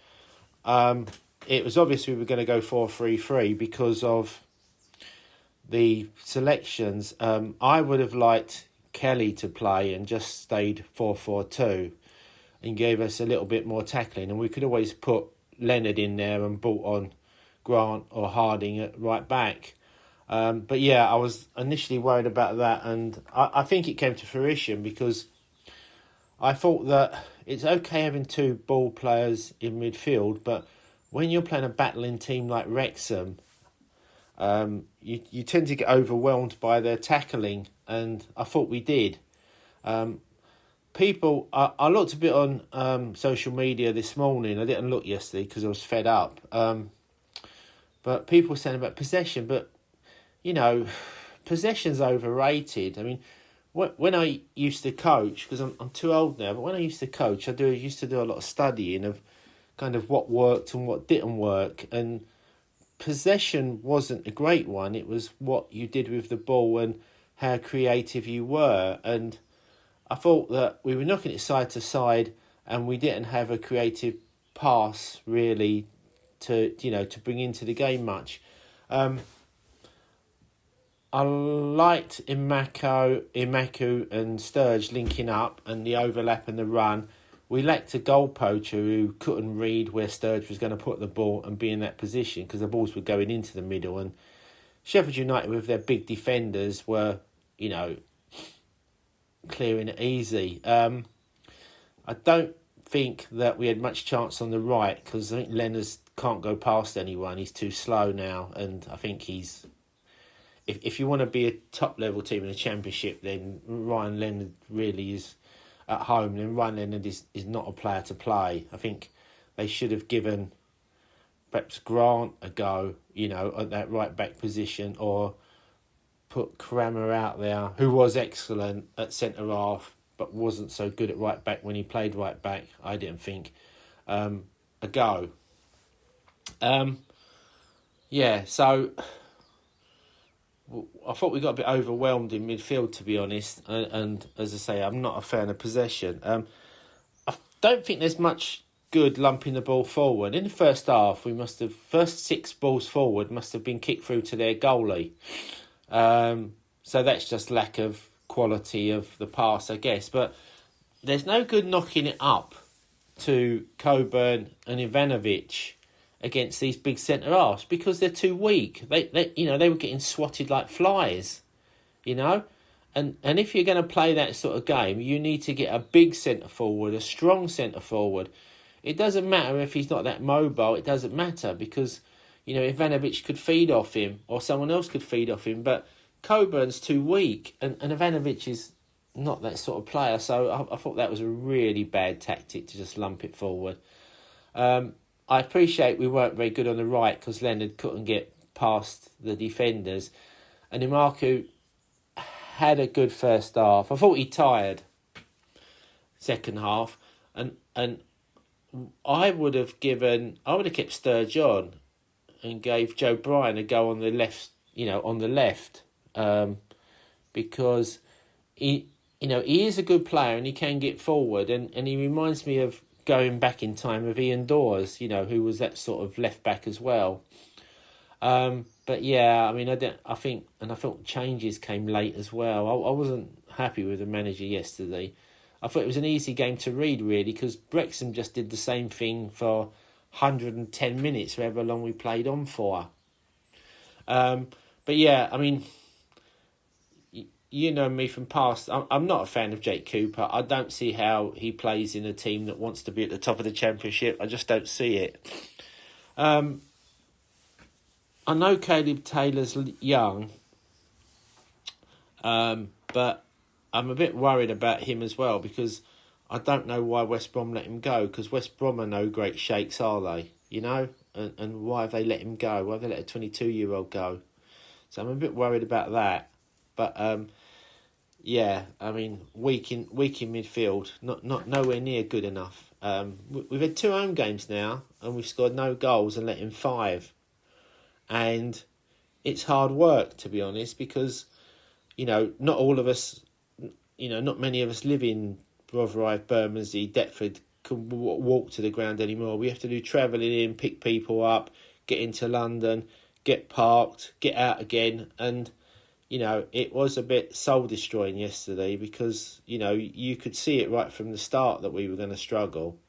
It was obvious we were going to go 4-3-3 because of the selections. I would have liked Kelly to play and just stayed 4-4-2 and gave us a little bit more tackling, and we could always put Leonard in there and brought on Grant or Harding at right back. But yeah, I was initially worried about that, and I think it came to fruition, because I thought that it's okay having 2 ball players in midfield, but when you're playing a battling team like Wrexham, you tend to get overwhelmed by their tackling, and I thought we did. I looked a bit on social media this morning. I didn't look yesterday because I was fed up. But people were saying about possession, but, you know, possession's overrated. I mean, when I used to coach, because I'm too old now, but when I used to coach, I used to do a lot of studying of kind of what worked and what didn't work, and possession wasn't a great one. It was what you did with the ball and how creative you were. And I thought that we were knocking it side to side, and we didn't have a creative pass really to bring into the game much. I liked Imaku and Sturge linking up and the overlap and the run. we lacked a goal poacher who couldn't read where Sturridge was going to put the ball and be in that position because the balls were going into the middle. And Sheffield United, with their big defenders, were, clearing it easy. I don't think that we had much chance on the right because I think Lenners can't go past anyone. He's too slow now, and I think he's... If you want to be a top-level team in the Championship, then Ryan Leonard really is at home. Then Ryan Leonard is not a player to play. I think they should have given perhaps Grant a go, at that right-back position, or put Kramer out there, who was excellent at centre-half, but wasn't so good at right-back when he played right-back, I didn't think, a go. So... I thought we got a bit overwhelmed in midfield, to be honest. And as I say, I'm not a fan of possession. I don't think there's much good lumping the ball forward. In the first half, first 6 balls forward must have been kicked through to their goalie. So that's just lack of quality of the pass, I guess. But there's no good knocking it up to Coburn and Ivanovic against these big centre-halves because they're too weak. They were getting swatted like flies, And if you're going to play that sort of game, you need to get a big centre-forward, a strong centre-forward. It doesn't matter if he's not that mobile. It doesn't matter because, Ivanovic could feed off him or someone else could feed off him. But Coburn's too weak and Ivanovic is not that sort of player. So I thought that was a really bad tactic to just lump it forward. I appreciate we weren't very good on the right because Leonard couldn't get past the defenders. And Imaku had a good first half. I thought he tired second half. And I would have kept Sturridge on and gave Joe Bryan a go on the left, because he is a good player and he can get forward and he reminds me of going back in time with Ian Dawes, who was that sort of left back as well. But yeah, I thought changes came late as well. I wasn't happy with the manager yesterday. I thought it was an easy game to read, really, because Wrexham just did the same thing for 110 minutes, however long we played on for. But yeah, you know me from past. I'm not a fan of Jake Cooper. I don't see how he plays in a team that wants to be at the top of the Championship. I just don't see it. I know Caleb Taylor's young, but I'm a bit worried about him as well because I don't know why West Brom let him go, because West Brom are no great shakes, are they? And why have they let him go? Why have they let a 22-year-old go? So I'm a bit worried about that. But weak in midfield, not nowhere near good enough. We've had 2 home games now, and we've scored no goals and let in 5. And it's hard work, to be honest, because not all of us, not many of us live in Rotherhithe, Bermondsey, Deptford, can walk to the ground anymore. We have to do travelling in, pick people up, get into London, get parked, get out again, and it was a bit soul-destroying yesterday because, you could see it right from the start that we were going to struggle.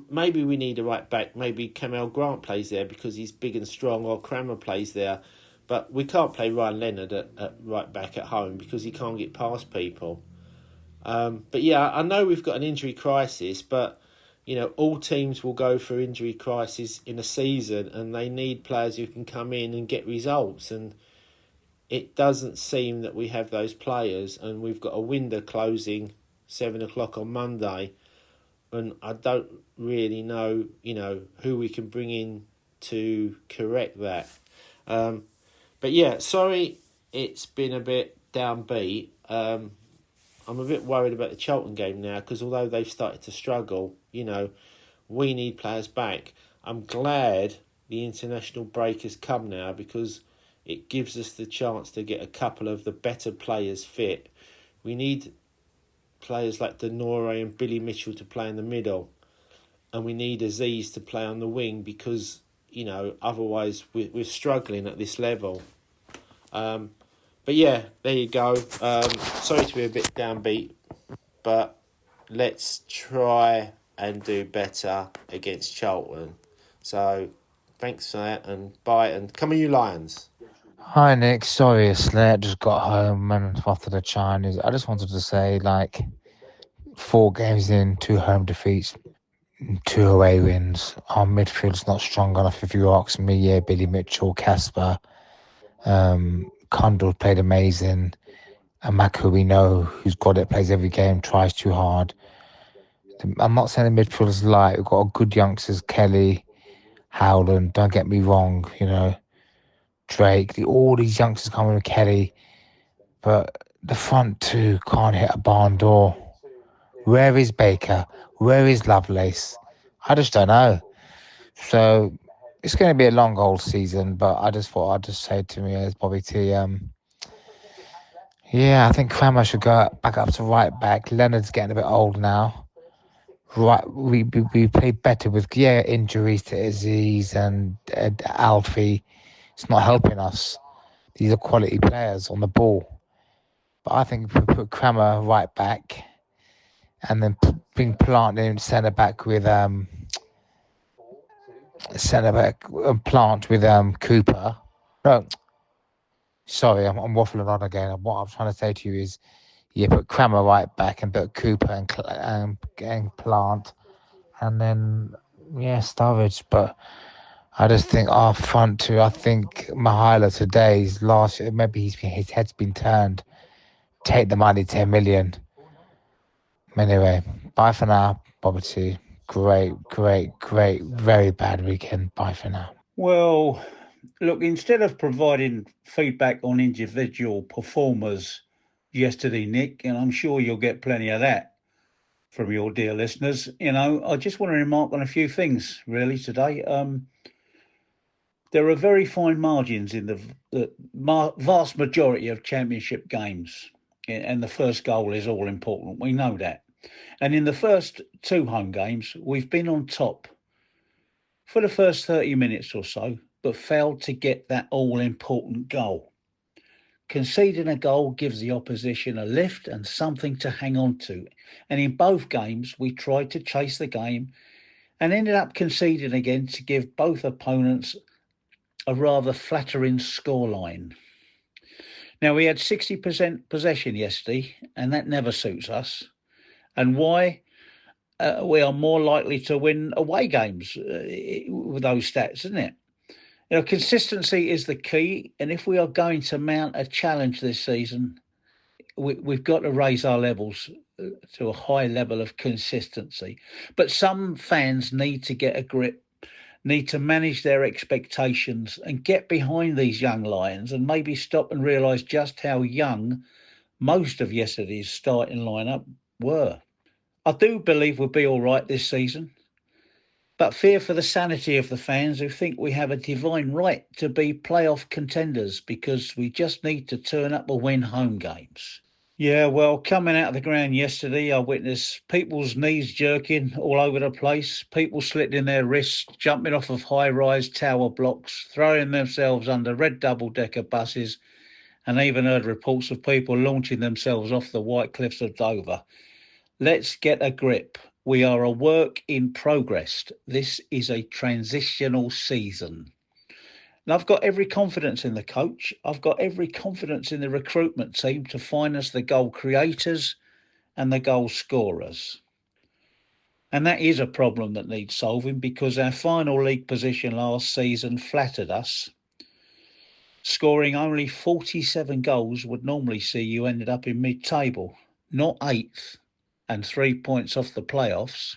Maybe we need a right back. Maybe Kamel Grant plays there because he's big and strong, or Kramer plays there. But we can't play Ryan Leonard at right back at home because he can't get past people. But yeah, I know we've got an injury crisis, but all teams will go through injury crisis in a season and they need players who can come in and get results. And it doesn't seem that we have those players, and we've got a window closing 7 o'clock on Monday. And I don't really know, who we can bring in to correct that. But yeah, sorry, it's been a bit downbeat. I'm a bit worried about the Charlton game now because although they've started to struggle, we need players back. I'm glad the international break has come now because it gives us the chance to get a couple of the better players fit. We need players like Denore and Billy Mitchell to play in the middle, and we need Aziz to play on the wing because otherwise we're struggling at this level. But yeah, there you go. Sorry to be a bit downbeat, but let's try and do better against Charlton. So thanks for that, and bye, and come on you Lions. Hi Nick, sorry it's late, just got home and after the Chinese. I just wanted to say, 4 games in, 2 home defeats, 2 away wins. Our midfield's not strong enough if you ask me. Yeah, Billy Mitchell, Casper, Condor played amazing. And Mako, we know, who's got it, plays every game, tries too hard. I'm not saying the midfield's light. We've got good youngsters, Kelly, Howland, don't get me wrong, Drake, all these youngsters coming with Kelly. But the front two can't hit a barn door. Where is Baker? Where is Lovelace? I just don't know. So it's going to be a long old season, but I just thought I'd just say to me as Bobby T, I think Kramer should go back up to right back. Leonard's getting a bit old now. Right, we play better with injuries to Aziz and Alfie. It's not helping us. These are quality players on the ball. But I think if we put Kramer right back and then bring Plant in centre back with Plant with Cooper. No, sorry, I'm waffling on again. What I'm trying to say to you is, put Kramer right back and put Cooper and Plant, and then Sturridge. But I just think our front two. I think Mihaila today's last year, maybe his head's been turned. Take the money, 10 million. Anyway, bye for now, Bobby T. Great, very bad weekend. Bye for now. Well, look, instead of providing feedback on individual performers yesterday, Nick, and I'm sure you'll get plenty of that from your dear listeners, I just want to remark on a few things, really, today. There are very fine margins in the vast majority of championship games, and the first goal is all important. We know that. And in the first 2 home games, we've been on top for the first 30 minutes or so, but failed to get that all-important goal. Conceding a goal gives the opposition a lift and something to hang on to. And in both games, we tried to chase the game and ended up conceding again to give both opponents a rather flattering scoreline. Now, we had 60% possession yesterday, and that never suits us. And why? We are more likely to win away games with those stats, isn't it? Consistency is the key, and if we are going to mount a challenge this season, we've got to raise our levels to a high level of consistency. But some fans need to get a grip, need to manage their expectations and get behind these young Lions and maybe stop and realise just how young most of yesterday's starting lineup were. I do believe we'll be all right this season, but fear for the sanity of the fans who think we have a divine right to be playoff contenders because we just need to turn up and win home games. Yeah, well, coming out of the ground yesterday, I witnessed people's knees jerking all over the place, people slitting their wrists, jumping off of high-rise tower blocks, throwing themselves under red double-decker buses, and even heard reports of people launching themselves off the white cliffs of Dover. Let's get a grip. We are a work in progress. This is a transitional season. And I've got every confidence in the coach. I've got every confidence in the recruitment team to find us the goal creators and the goal scorers. And that is a problem that needs solving because our final league position last season flattered us. Scoring only 47 goals would normally see you ended up in mid-table, not 8th. And 3 points off the playoffs.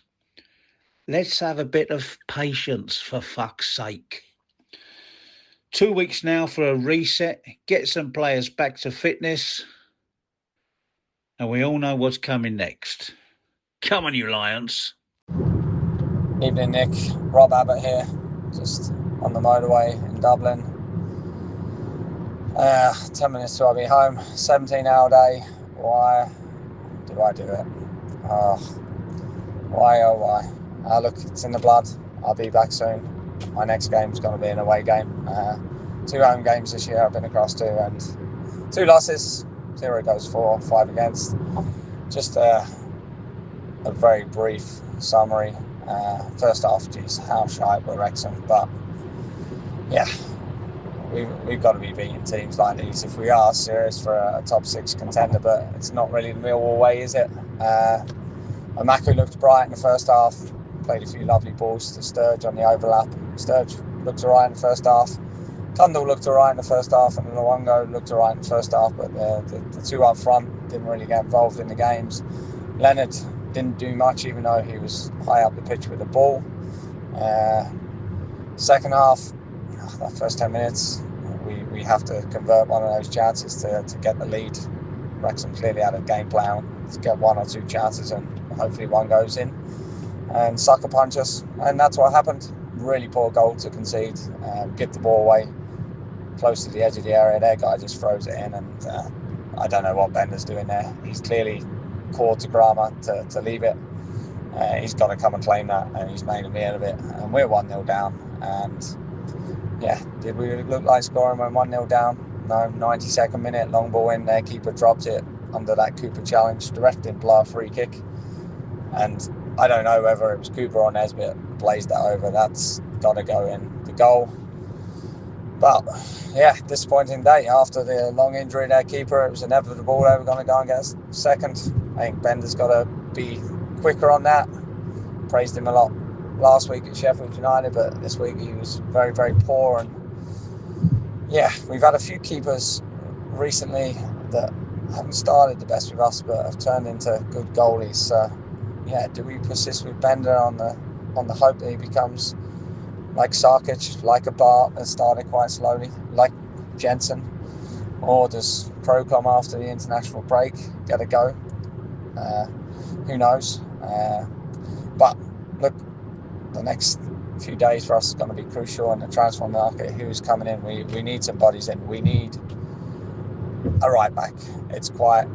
Let's have a bit of patience, for fuck's sake. 2 weeks now for a reset, get some players back to fitness, and we all know what's coming next. Come on, you Lions. Evening, Nick. Rob Abbott here, just on the motorway in Dublin. 10 minutes till I'll be home. 17-hour day. Why do I do it? Oh, why? Look, it's in the blood. I'll be back soon. My next game's going to be an away game. 2 home games this year I've been across to, and 2 losses, 0 goals for, 5 against. Just a very brief summary. First half, geez, how shy were Wrexham, but yeah, we've got to be beating teams like these if we are serious for a top 6 contender, but it's not really the Millwall way, is it? Amaku looked bright in the first half, played a few lovely balls to Sturge on the overlap. Sturge looked alright in the first half. Kundal looked alright in the first half, and Luongo looked alright in the first half, but the 2 up front didn't really get involved in the games. Leonard didn't do much, even though he was high up the pitch with the ball. Second half, that first 10 minutes, we have to convert one of those chances to get the lead. Wrexham clearly had a game plan to get 1 or 2 chances, and hopefully one goes in. And sucker punch us, and that's what happened. Really poor goal to concede. Get the ball away close to the edge of the area. Their guy just throws it in, and I don't know what Bender's doing there. He's clearly called to Kramer to leave it. He's got to come and claim that, and he's made a meal of it. And we're 1-0 down. And yeah, did we look like scoring when 1-0 down? No, 92nd minute, long ball in there. Keeper dropped it under that Cooper challenge. The ref didn't blow a free kick. And I don't know whether it was Cooper or Nesbitt blazed that over. That's got to go in the goal. But yeah, disappointing day. After the long injury to their keeper, it was inevitable they were going to go and get a second. I think Bender's got to be quicker on that. Praised him a lot last week at Sheffield United, but this week he was very, very poor. And yeah, we've had a few keepers recently that haven't started the best with us, but have turned into good goalies. So yeah, do we persist with Bender on the hope that he becomes like Sarkic, like a Bart, and started quite slowly, like Jensen? Or does Procom after the international break get a go? Who knows? But look, the next few days for us is going to be crucial in the transfer market. Who's coming in? We need some bodies in. We need a right back. It's quite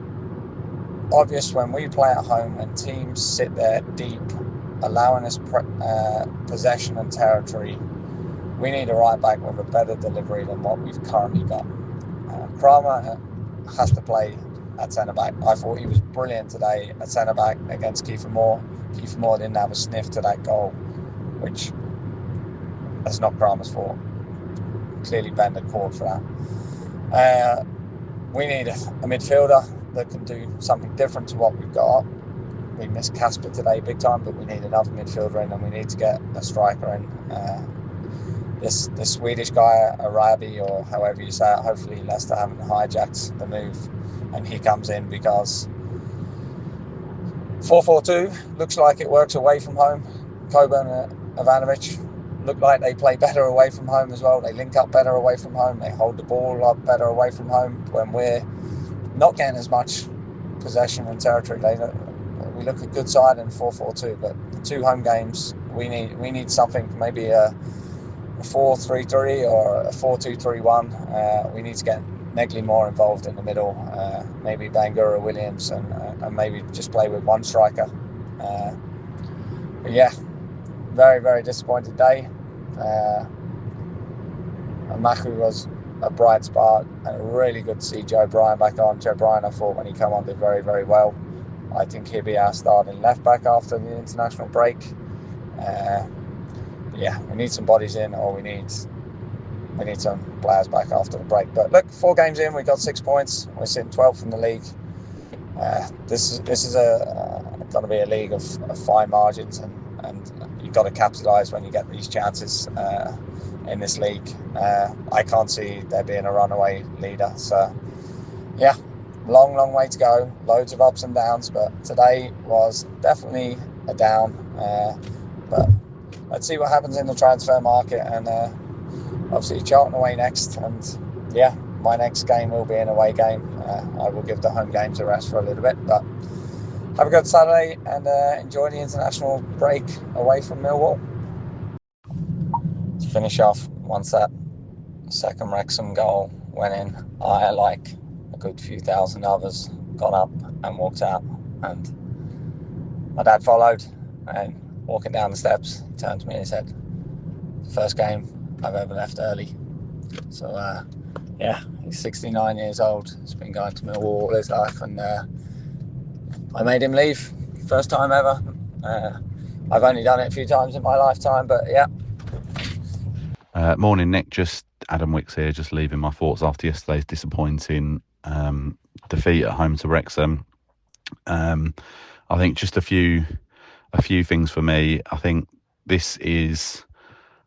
obvious when we play at home and teams sit there deep, allowing us possession and territory. We need a right back with a better delivery than what we've currently got. Kramer has to play at centre back. I thought he was brilliant today at centre back against Kiefer Moore. Kiefer Moore didn't have a sniff to that goal, which is not Kramer's fault. Clearly Bender called for that. We need a midfielder that can do something different to what we've got. We missed Casper today big time, but we need another midfielder in, and we need to get a striker in. This Swedish guy, Arabi, or however you say it, hopefully Leicester haven't hijacked the move and he comes in, because 4-4-2 looks like it works away from home. Coburn and Ivanovic look like they play better away from home as well. They link up better away from home. They hold the ball up better away from home when we're not getting as much possession and territory. We look a good side in 4-4-2, but the 2 home games, we need something, maybe a 4-3-3 or a 4-2-3-1. We need to get Negley more involved in the middle, maybe Bangura Williams, and maybe just play with one striker. But yeah, very, very disappointed day. Maku was a bright spark, and really good to see Joe Bryan back on. Joe Bryan, I thought when he came on, did very, very well. I think he'll be our starting left back after the international break. Yeah, we need some bodies in, or we need some players back after the break. But look, 4 games in, we got 6 points. We're sitting 12th in the league. This is going to be a league of fine margins, and you've got to capitalise when you get these chances in this league. I can't see there being a runaway leader. So yeah, long way to go. Loads of ups and downs, but today was definitely a down. But let's see what happens in the transfer market, and obviously Charlton away next, and yeah, my next game will be an away game. I will give the home games a rest for a little bit, but have a good Saturday and enjoy the international break away from Millwall. To finish off, once that second Wrexham goal went in, I, like a good few thousand others, got up and walked out, and my dad followed, and walking down the steps, he turned to me and said, "First game I've ever left early." So yeah, he's 69 years old. He's been going to Millwall all his life, and I made him leave. First time ever. I've only done it a few times in my lifetime, but yeah. Morning, Nick. Just Adam Wicks here, just leaving my thoughts after yesterday's disappointing defeat at home to Wrexham. I think just a few things for me. I think this is,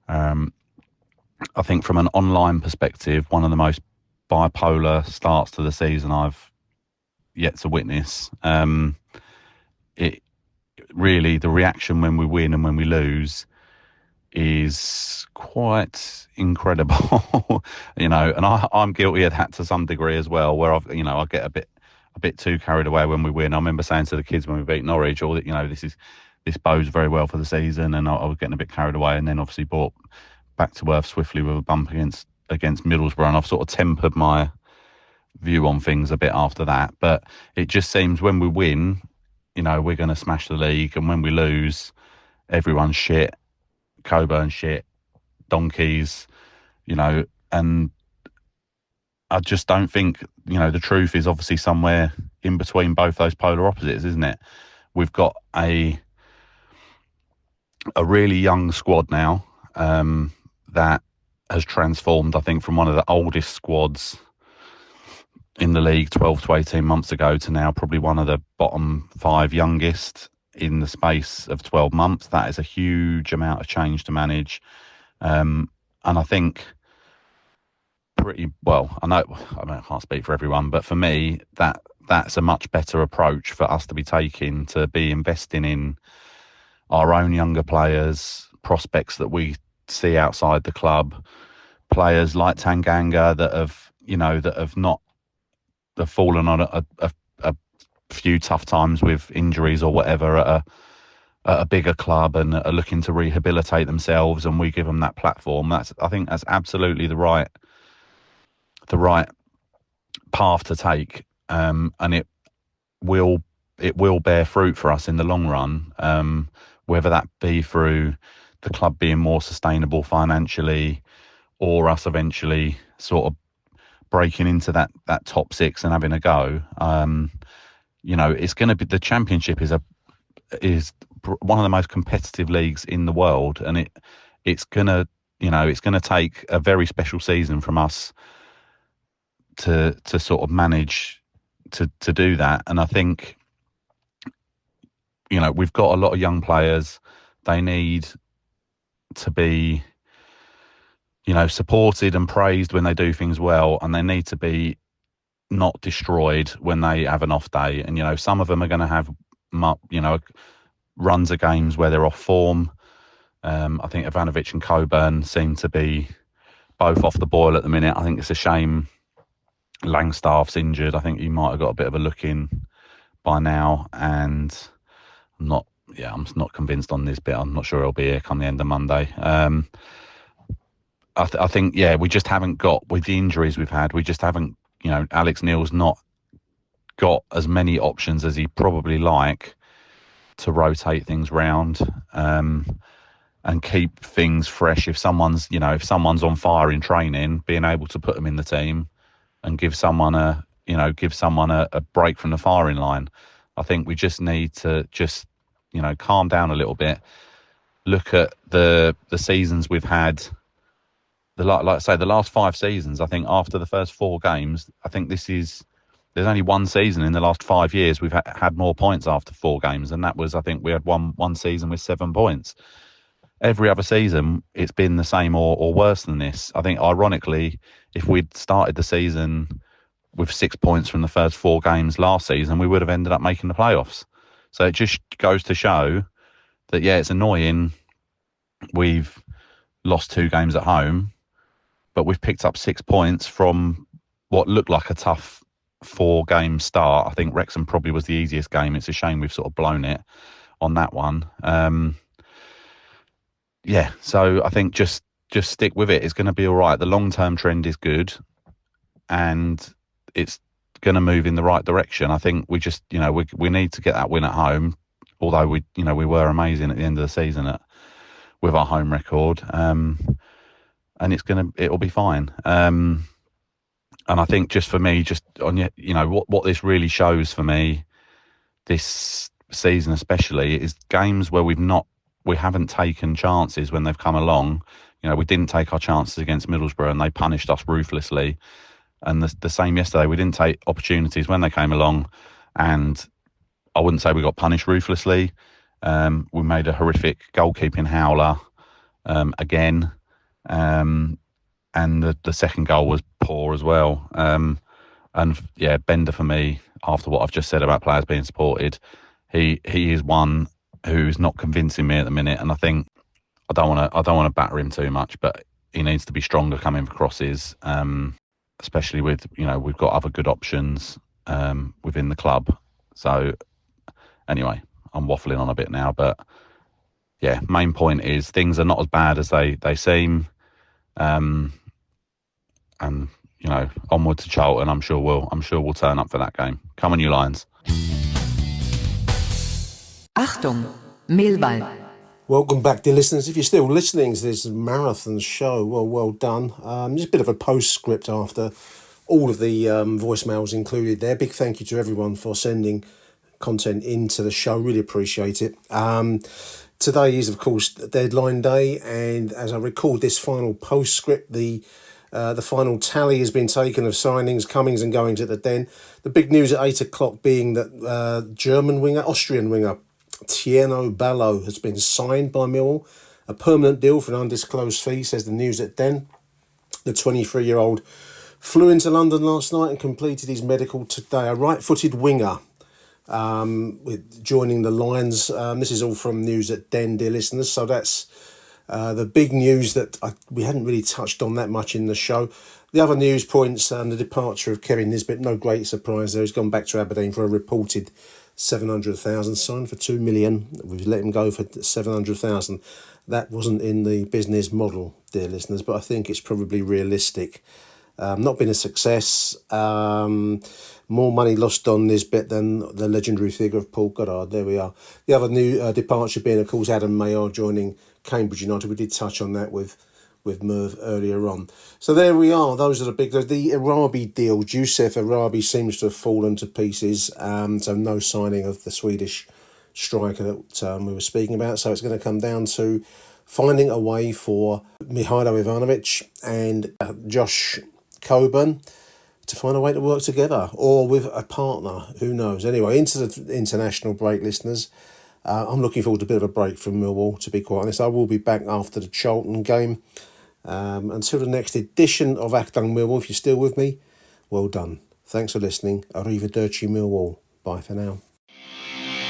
I think from an online perspective, one of the most bipolar starts to the season I've yet to witness. It really, the reaction when we win and when we lose is quite incredible. And I'm guilty of that to some degree as well, where I get a bit too carried away when we win. I remember saying to the kids when we beat Norwich, this bodes very well for the season, and I was getting a bit carried away, and then obviously brought back to earth swiftly with a bump against Middlesbrough, and I've sort of tempered my view on things a bit after that. But it just seems when we win, we're going to smash the league, and when we lose, everyone's shit, Coburn shit, donkeys, and I just don't think, the truth is obviously somewhere in between both those polar opposites, isn't it? We've got a really young squad now that has transformed, I think, from one of the oldest squads in the league 12 to 18 months ago to now probably one of the bottom 5 youngest in the space of 12 months. That is a huge amount of change to manage. And I think pretty well, I can't speak for everyone, but for me, that's a much better approach for us to be taking, to be investing in our own younger players, prospects that we see outside the club, players like Tanganga that have not fallen on a few tough times with injuries or whatever at a bigger club and are looking to rehabilitate themselves, and we give them that platform. I think that's absolutely the right path to take, and it will bear fruit for us in the long run, whether that be through the club being more sustainable financially, or us eventually sort of breaking into that top 6 and having a go. It's going to be, the Championship is one of the most competitive leagues in the world, and it's going to take a very special season from us to sort of manage to do that. And I think we've got a lot of young players. They need to be supported and praised when they do things well, and they need to be not destroyed when they have an off day. And some of them are going to have runs of games where they're off form. I think Ivanovic and Coburn seem to be both off the boil at the minute. I think it's a shame Langstaff's injured. I think he might have got a bit of a look in by now, and I'm not convinced on this bit. I'm not sure he'll be here come the end of Monday. I think, we just haven't got, with the injuries we've had, we just haven't, Alex Neil's not got as many options as he'd probably like to rotate things round and keep things fresh. If someone's on fire in training, being able to put them in the team and give someone a break from the firing line. I think we just need to calm down a little bit, look at the seasons we've had. Like I say, the last 5 seasons, I think after the first 4 games, I think there's only one season in the last 5 years we've had more points after 4 games, and that was, I think we had one season with 7 points. Every other season, it's been the same or worse than this. I think, ironically, if we'd started the season with 6 points from the first 4 games last season, we would have ended up making the playoffs. So it just goes to show that, it's annoying we've lost 2 games at home, but we've picked up 6 points from what looked like a tough 4-game start. I think Wrexham probably was the easiest game. It's a shame we've sort of blown it on that one. So I think just stick with it. It's going to be all right. The long-term trend is good, and it's going to move in the right direction. I think we just, we need to get that win at home, although we were amazing at the end of the season with our home record. And it'll be fine. I think just for me, just on what this really shows for me this season especially is games where we haven't taken chances when they've come along. We didn't take our chances against Middlesbrough and they punished us ruthlessly. And the same yesterday, we didn't take opportunities when they came along, and I wouldn't say we got punished ruthlessly. We made a horrific goalkeeping howler again, and the second goal was poor as well. And yeah, Bender for me, after what I've just said about players being supported, he is one who's not convincing me at the minute, and I think I don't want to batter him too much, but he needs to be stronger coming for crosses, especially with we've got other good options within the club. So anyway, I'm waffling on a bit now, but yeah, main point is things are not as bad as they seem, and onward to Charlton. I'm sure we'll turn up for that game. Come on, you Lions! Achtung, Millwall. Welcome back, dear listeners. If you're still listening to this marathon show, well done. Just a bit of a postscript after all of the voicemails included there. Big thank you to everyone for sending content into the show. Really appreciate it. Today is, of course, deadline day, and as I record this final postscript, the final tally has been taken of signings, comings and goings at the Den. The big news at 8 o'clock being that Austrian winger, Tieno Ballo has been signed by Millwall. A permanent deal for an undisclosed fee, says the news at Den. The 23-year-old flew into London last night and completed his medical today. A right-footed winger with joining the Lions. This is all from news at Den, dear listeners. So that's the big news that we hadn't really touched on that much in the show. The other news points, the departure of Kevin Nisbet. No great surprise there. He's gone back to Aberdeen for a reported 700,000, signed for 2 million. We've let him go for 700,000. That wasn't in the business model, dear listeners, but I think it's probably realistic. Not been a success. More money lost on Nisbet than the legendary figure of Paul Goddard. There we are. The other new departure being, of course, Adam Mayer joining Cambridge United. We did touch on that with Merv earlier on. So there we are. Those are the big... The Arabi deal, Youssef Arabi, seems to have fallen to pieces. So no signing of the Swedish striker that we were speaking about. So it's going to come down to finding a way for Mihailo Ivanovic and Josh Coburn to find a way to work together, or with a partner. Who knows? Anyway, into the international break, listeners. I'm looking forward to a bit of a break from Millwall, to be quite honest. I will be back after the Charlton game. Until the next edition of Achtung Millwall, if you're still with me, well done. Thanks for listening. Arrivederci Millwall. Bye for now.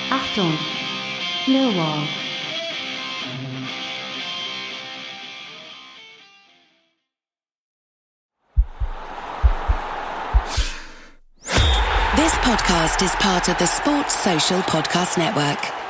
Achtung, Millwall. This podcast is part of the Sports Social Podcast Network.